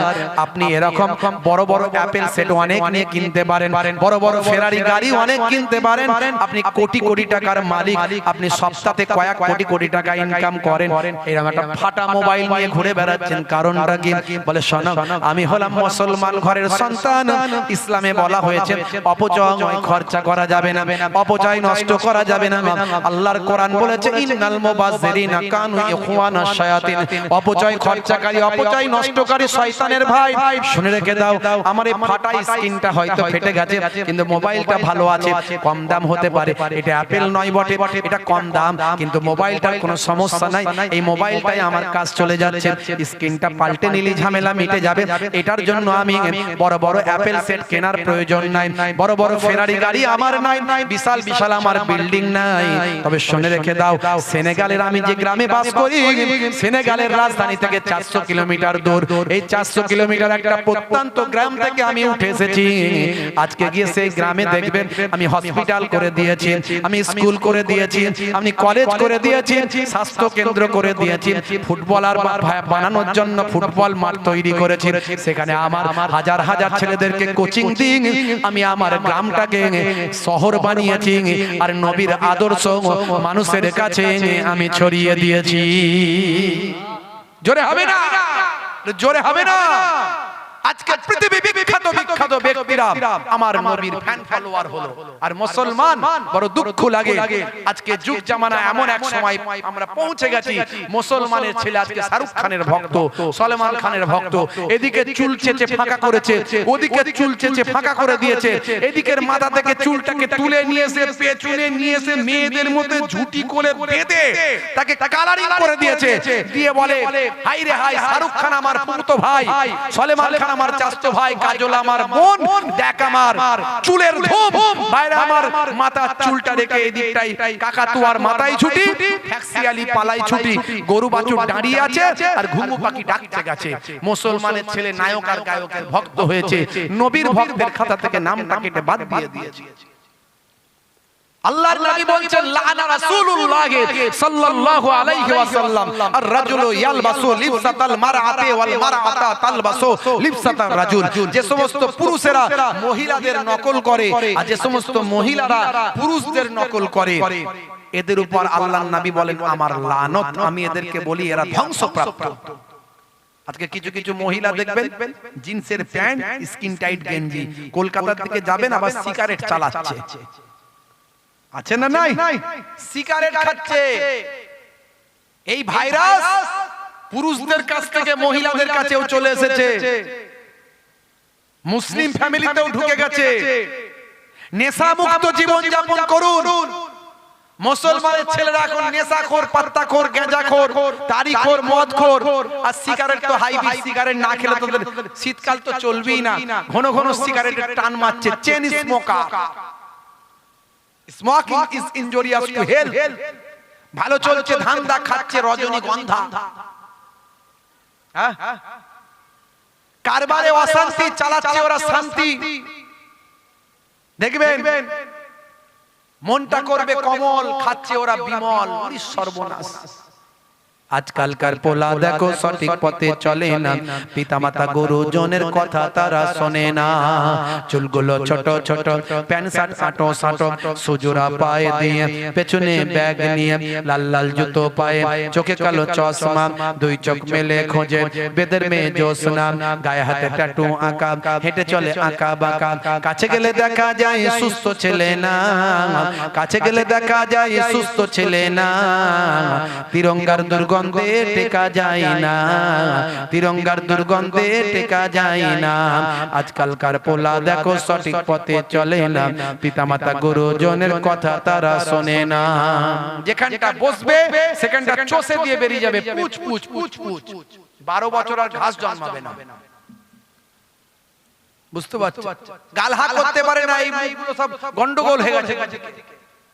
আপনি এরকম বড় বড় অ্যাপেল সেট অনেক নিয়ে কিনতে পারেন, বড় বড় ফেরারি গাড়ি অনেক কিনতে পারেন, আপনি কোটি কোটি টাকার মালিক, আপনি সপ্তাহে কয়েক কোটি কোটি টাকা ইনকাম করেন, এরকম একটা ফাটা মোবাইল নিয়ে ঘুরে বেড়াচ্ছেন, কারণটা কি? বলে শোনো, আমি হলাম মুসলমান ঘরের সন্তান। ইসলামে বলা হয়েছে অপচয় খরচা করা যাবে না, অপচয় নষ্ট করা যাবে না। আল্লাহর কোরআন বলেছে ইন্নাল মুবাযযিরিনা কানু ইখওয়ানাশ শায়াতিন, অপচয় খরচাকারী, অপচয় নষ্টকারী শয়তানের ভাই। শুনে রেখে দাও, আমার এই ফাটা স্ক্রিনটা হয়তো ফেটে গেছে, কিন্তু মোবাইলটা ভালো আছে, কম দাম হতে পারে, এটা অ্যাপেল নয় বটে, এটা কম দাম, কিন্তু মোবাইলটার কোনো সমস্যা নাই, এই মোবাইলটাই আমার কাজ চলে যাচ্ছে, স্ক্রিনটা পাল্টে নিলে ঝামেলা মিটে যাবে। এটার জন্য আমি বড় বড় অ্যাপেল সেট কেনার প্রয়োজন নাই, বড় বড় ফেরারি গাড়ি আমার নাই, বিশাল বিশাল আমার বিল্ডিং নাই। তবে শুনে রেখে দাও, সেনেগালের আমি যে গ্রামে বাস করি, সেনেগালের রাজধানী থেকে 400 কিলোমিটার দূর, এই 400 কিলোমিটার একটা প্রত্যন্ত গ্রাম থেকে আমি উঠে এসেছি। আজকে গিয়ে সেই গ্রামে দেখবেন আমি হসপিটাল করে দিয়েছি, আমি স্কুল করে দিয়েছি, আমি কলেজ করে দিয়েছি, স্বাস্থ্য কেন্দ্র করে দিয়েছি, ফুটবলার বানানোর জন্য ফুটবল মাঠ তৈরি করেছি, সেখানে আমার হাজার হাজার ছেলেদেরকে কোচিং দিই, আমি আমার গ্রামটাকে শহর বানিয়েছি, আর নবীর আদর্শ মানুষের কাছে আমি ছড়িয়ে দিয়েছি। জোরে হবে না, জোরে হবে না। আজকে পৃথিবী বিখ্যাত বিখ্যাত ব্যক্তিরা আমার নবীর ফ্যান ফলোয়ার হলো, আর মুসলমান বড় দুঃখ লাগে। আজকে যুগ জামানা এমন এক সময় আমরা পৌঁছে গেছি, মুসলমানের ছেলে আজকে শাহরুখ খানের ভক্ত, সলমান খানের ভক্ত, এদিকে চুল চেঁচে ফাঁকা করেছে, ওদিকে চুল চেঁচে ফাঁকা করে দিয়েছে, এদিকের মাথা থেকে চুলটাকে তুলে নিয়ে এসে পেছনে নিয়ে এসে মেয়েদের মধ্যে ঝুটি করে বেঁধে তাকে কালারিং করে দিয়েছে, দিয়ে বলে হাই রে হাই, শাহরুখ খান আমার ফুফতো ভাই, সলমান খান আমার চাচতো ভাই, কাজল আমার বোন, দেখ আমার চুলের ধুম, ভাইরা আমার মাথার চুলটা রেখে এদিকটাই কাকাতুয়ার মাথায় ছুটি, ফ্যাক্সিয়ালি পালাই ছুটি, গরু বাছুর দাঁড়িয়ে আছে আর ঘুঘু পাখি ডাকতে গেছে। মুসলমানের ছেলে নায়ক আর গায়কের ভক্ত হয়েছে, নবীর ভক্তের খাতা থেকে নামটা কেটে বাদ দিয়ে দিয়েছে। আল্লাহর নবী বলেন লানা রাসূলুল্লাহ সাল্লাল্লাহু আলাইহি ওয়াসাল্লাম আর রাজুলু ইয়ালবাসু লিবসাতাল মারআতি ওয়াল মারআতা তালবাসু লিবসাতার রাজুল। যে সমস্ত পুরুষেরা মহিলাদের নকল করে আর যে সমস্ত মহিলারা পুরুষদের নকল করে, এদের উপর আল্লাহর নবী বলেন আমার লানত, আমি এদেরকে বলি এরা ধ্বংসপ্রাপ্ত। আজকে কিছু কিছু মহিলা দেখবেন জিন্সের প্যান্ট, স্কিন টাইট গেঞ্জি, কলকাতার দিকে যাবেন আবার সিগারেট চালাচ্ছে, আছে না নাই? সিগারেট খাচ্ছে। এই ভাইরাস পুরুষদের কাছ থেকে মহিলাদের কাছেও চলে এসেছে, মুসলিম ফ্যামিলিতেও ঢুকে গেছে। নেশা মুক্ত জীবন যাপন করুন। মুসলমানের ছেলেরা এখন নেশাখোর, পাত্তাখোর, গাঁজাখোর, তারিখোর, মদখোর। আর সিগারেট তো হাইব্রিড সিগারেট না খেলে তোদের শীতকাল তো চলবেই না, ঘন ঘন সিগারেটের টান মারছে। Chain smoker, smoking is injurious to health. ভালো চলছে ধান্দা, খাচ্ছে রজনীগন্ধা। কারবারে অশান্তি, চালাচ্ছে ওরা শান্তি। দেখবেন মনটা করবে কমল, খাচ্ছে ওরা বিমল। সর্বনাশ। আজকালকার পোলা দেখো সঠিক পথে চলে না, পিতামাতা গুরুজনের কথা তারা শোনে না। চুলগুলো ছোট ছোট, প্যান্ট শার্ট আটো সাটো, সুজোরা পায়ে দিয়ে, পেছনে ব্যাগ নিয়ে, লাল লাল জুতো পায়ে, চোখে কালো চশমা, দুই চোখ মেলে খোঁজে বেদের মেয়ে জোসনা, গায়ে হাতে ট্যাটু আঁকা, হেঁটে চলে আঁকা বাঁকা। কাছে গেলে দেখা যায় সুস্থ ছেলে না, কাছে গেলে দেখা যায় সুস্থ ছেলে না। তিরঙ্গার দুর্গন্ধে টেকা যায় না, তিরঙ্গার দুর্গন্ধে টেকা যায় না। আজকালকার পোলা দেখো সঠিক পথে চলে না, পিতামাতা গুরুজনের কথা তারা শোনে না। যেখানটা বসবে সেখানটা চষে দিয়ে বেরিয়ে যাবে, পুচ পুচ পুচ পুচ। 12 বছর আর ঘাস জন্মাবে না। বুঝতে পারছো? গাল হা করতে পারে না, এই মুখগুলো সব গন্ডগোল হয়ে গেছে।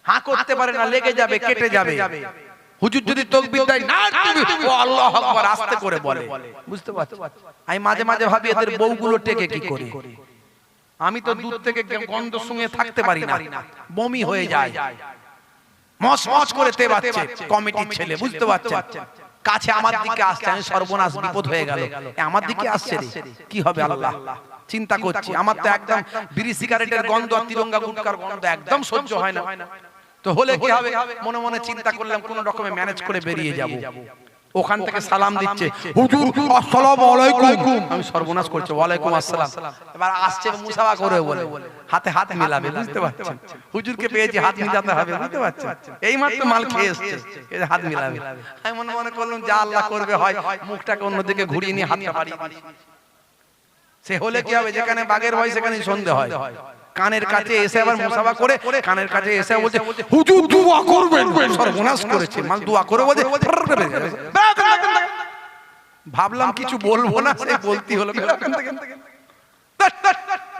হা করতে পারে না, লেগে যাবে, কেটে যাবে। হুজুর যদি তাকবীর দেয় না, তুমি ও আল্লাহু আকবার আস্তে করে বলে। বুঝতে পারছো? আমি মাঝে মাঝে ভাবি এদের বউগুলো টেকে কি করে। আমি তো দূর থেকে গন্ধ শুঁকে থাকতে পারি না, বমি হয়ে যায়। মস মস করে তেবাচ্ছে কমিটির ছেলে। বুঝতে পারছেন? কাছে আমার দিকে আসছে, আমি সর্বনাশ, বিপদ হয়ে গেল। আমার দিকে আসছে রে, কি হবে আল্লাহ। চিন্তা করছি, আমার তো একদম বিড়ি সিগারেটের গন্ধ আর তিরঙ্গা গুটকার গন্ধ একদম সহ্য হয় না। তো হলে কি হবে, মনে মনে চিন্তা করলাম কোন রকমে ম্যানেজ করে বেরিয়ে যাব। ওখান থেকে সালাম দিচ্ছে, হুজুর আসসালামু আলাইকুম। আমি সর্বনাশ করছি, ওয়ালাইকুম আসসালাম। এবার আসছে মুসাফা করে বলে, হাতে হাত মিলাবে। বুঝতে পারছেন? হুজুরকে পেয়েছি, হাত মিলাতে হবে। বুঝতে পারছেন? এই মাত্র মাল খেয়ে এসেছে, এই হাত মিলাবে। আমি মনে মনে করলাম যা আল্লাহ করবে হয়, মুখটাকে অন্যদিকে ঘুরিয়ে নিয়ে হাতটা বাড়িয়ে দিই। সে হলে কি হবে, যেখানে বাঘের ভয় সেখানে সন্দেহ হয়। কানের কাছে এসে আবার মুসাফা করে, কানের কাছে এসে বলছে হুজুর দোয়া করবেন। সর্বনাশ করেছে, মাল দোয়া করে বলছে। ভাবলাম কিছু বলবো না, সে বলতি হলো।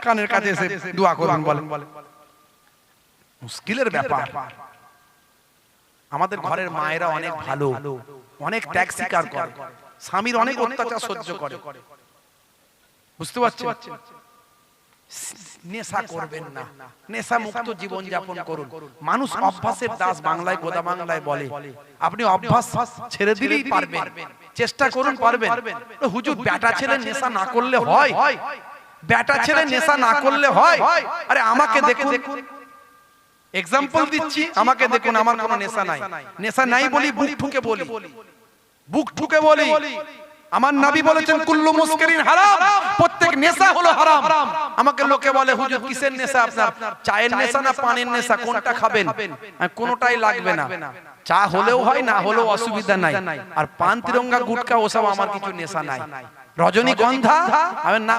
কানের কাছে এসে দোয়া করবেন বলেন, মুশকিলের ব্যাপার। আমাদের ঘরের মায়েরা অনেক ভালো, অনেক ত্যাগ স্বীকার করে, স্বামীর অনেক অত্যাচার সহ্য করে। বুঝতে পারছেন? নেশা করবেন না, নেশা মুক্ত জীবন যাপন করুন। মানুষ অভ্যাসের দাস, বাংলায় গোদা বাংলায় বলে। আপনি অভ্যাস ছেড়ে দিলেই পারবেন, চেষ্টা করুন, পারবেন। হুজুর বেটা ছেলে নেশা না করলে হয়? বেটা ছেলে নেশা না করলে হয়? আরে আমাকে দেখুন, এক্সাম্পল দিচ্ছি, আমাকে দেখুন, আমার কোনো নেশা নাই। নেশা নাই বলি বুক ঠুকে বলি, বুক ঠুকে বলি। আমার নবী বলেছেন কুল্লু মুসকিরিন হারাম, প্রত্যেক নেশা হলো হারাম। আমাকে লোকে বলে হুজুর কিসের নেশা আপনার, চায়ের নেশা না পানের নেশা, কোনটা খাবেন? কোনটাই লাগবে না, চা হলেও হয়, না হলেও অসুবিধা নাই। আর পান তিরঙ্গা গুটকা ওসব আমার কিছু নেশা নাই। রজনীগন্ধা আমি না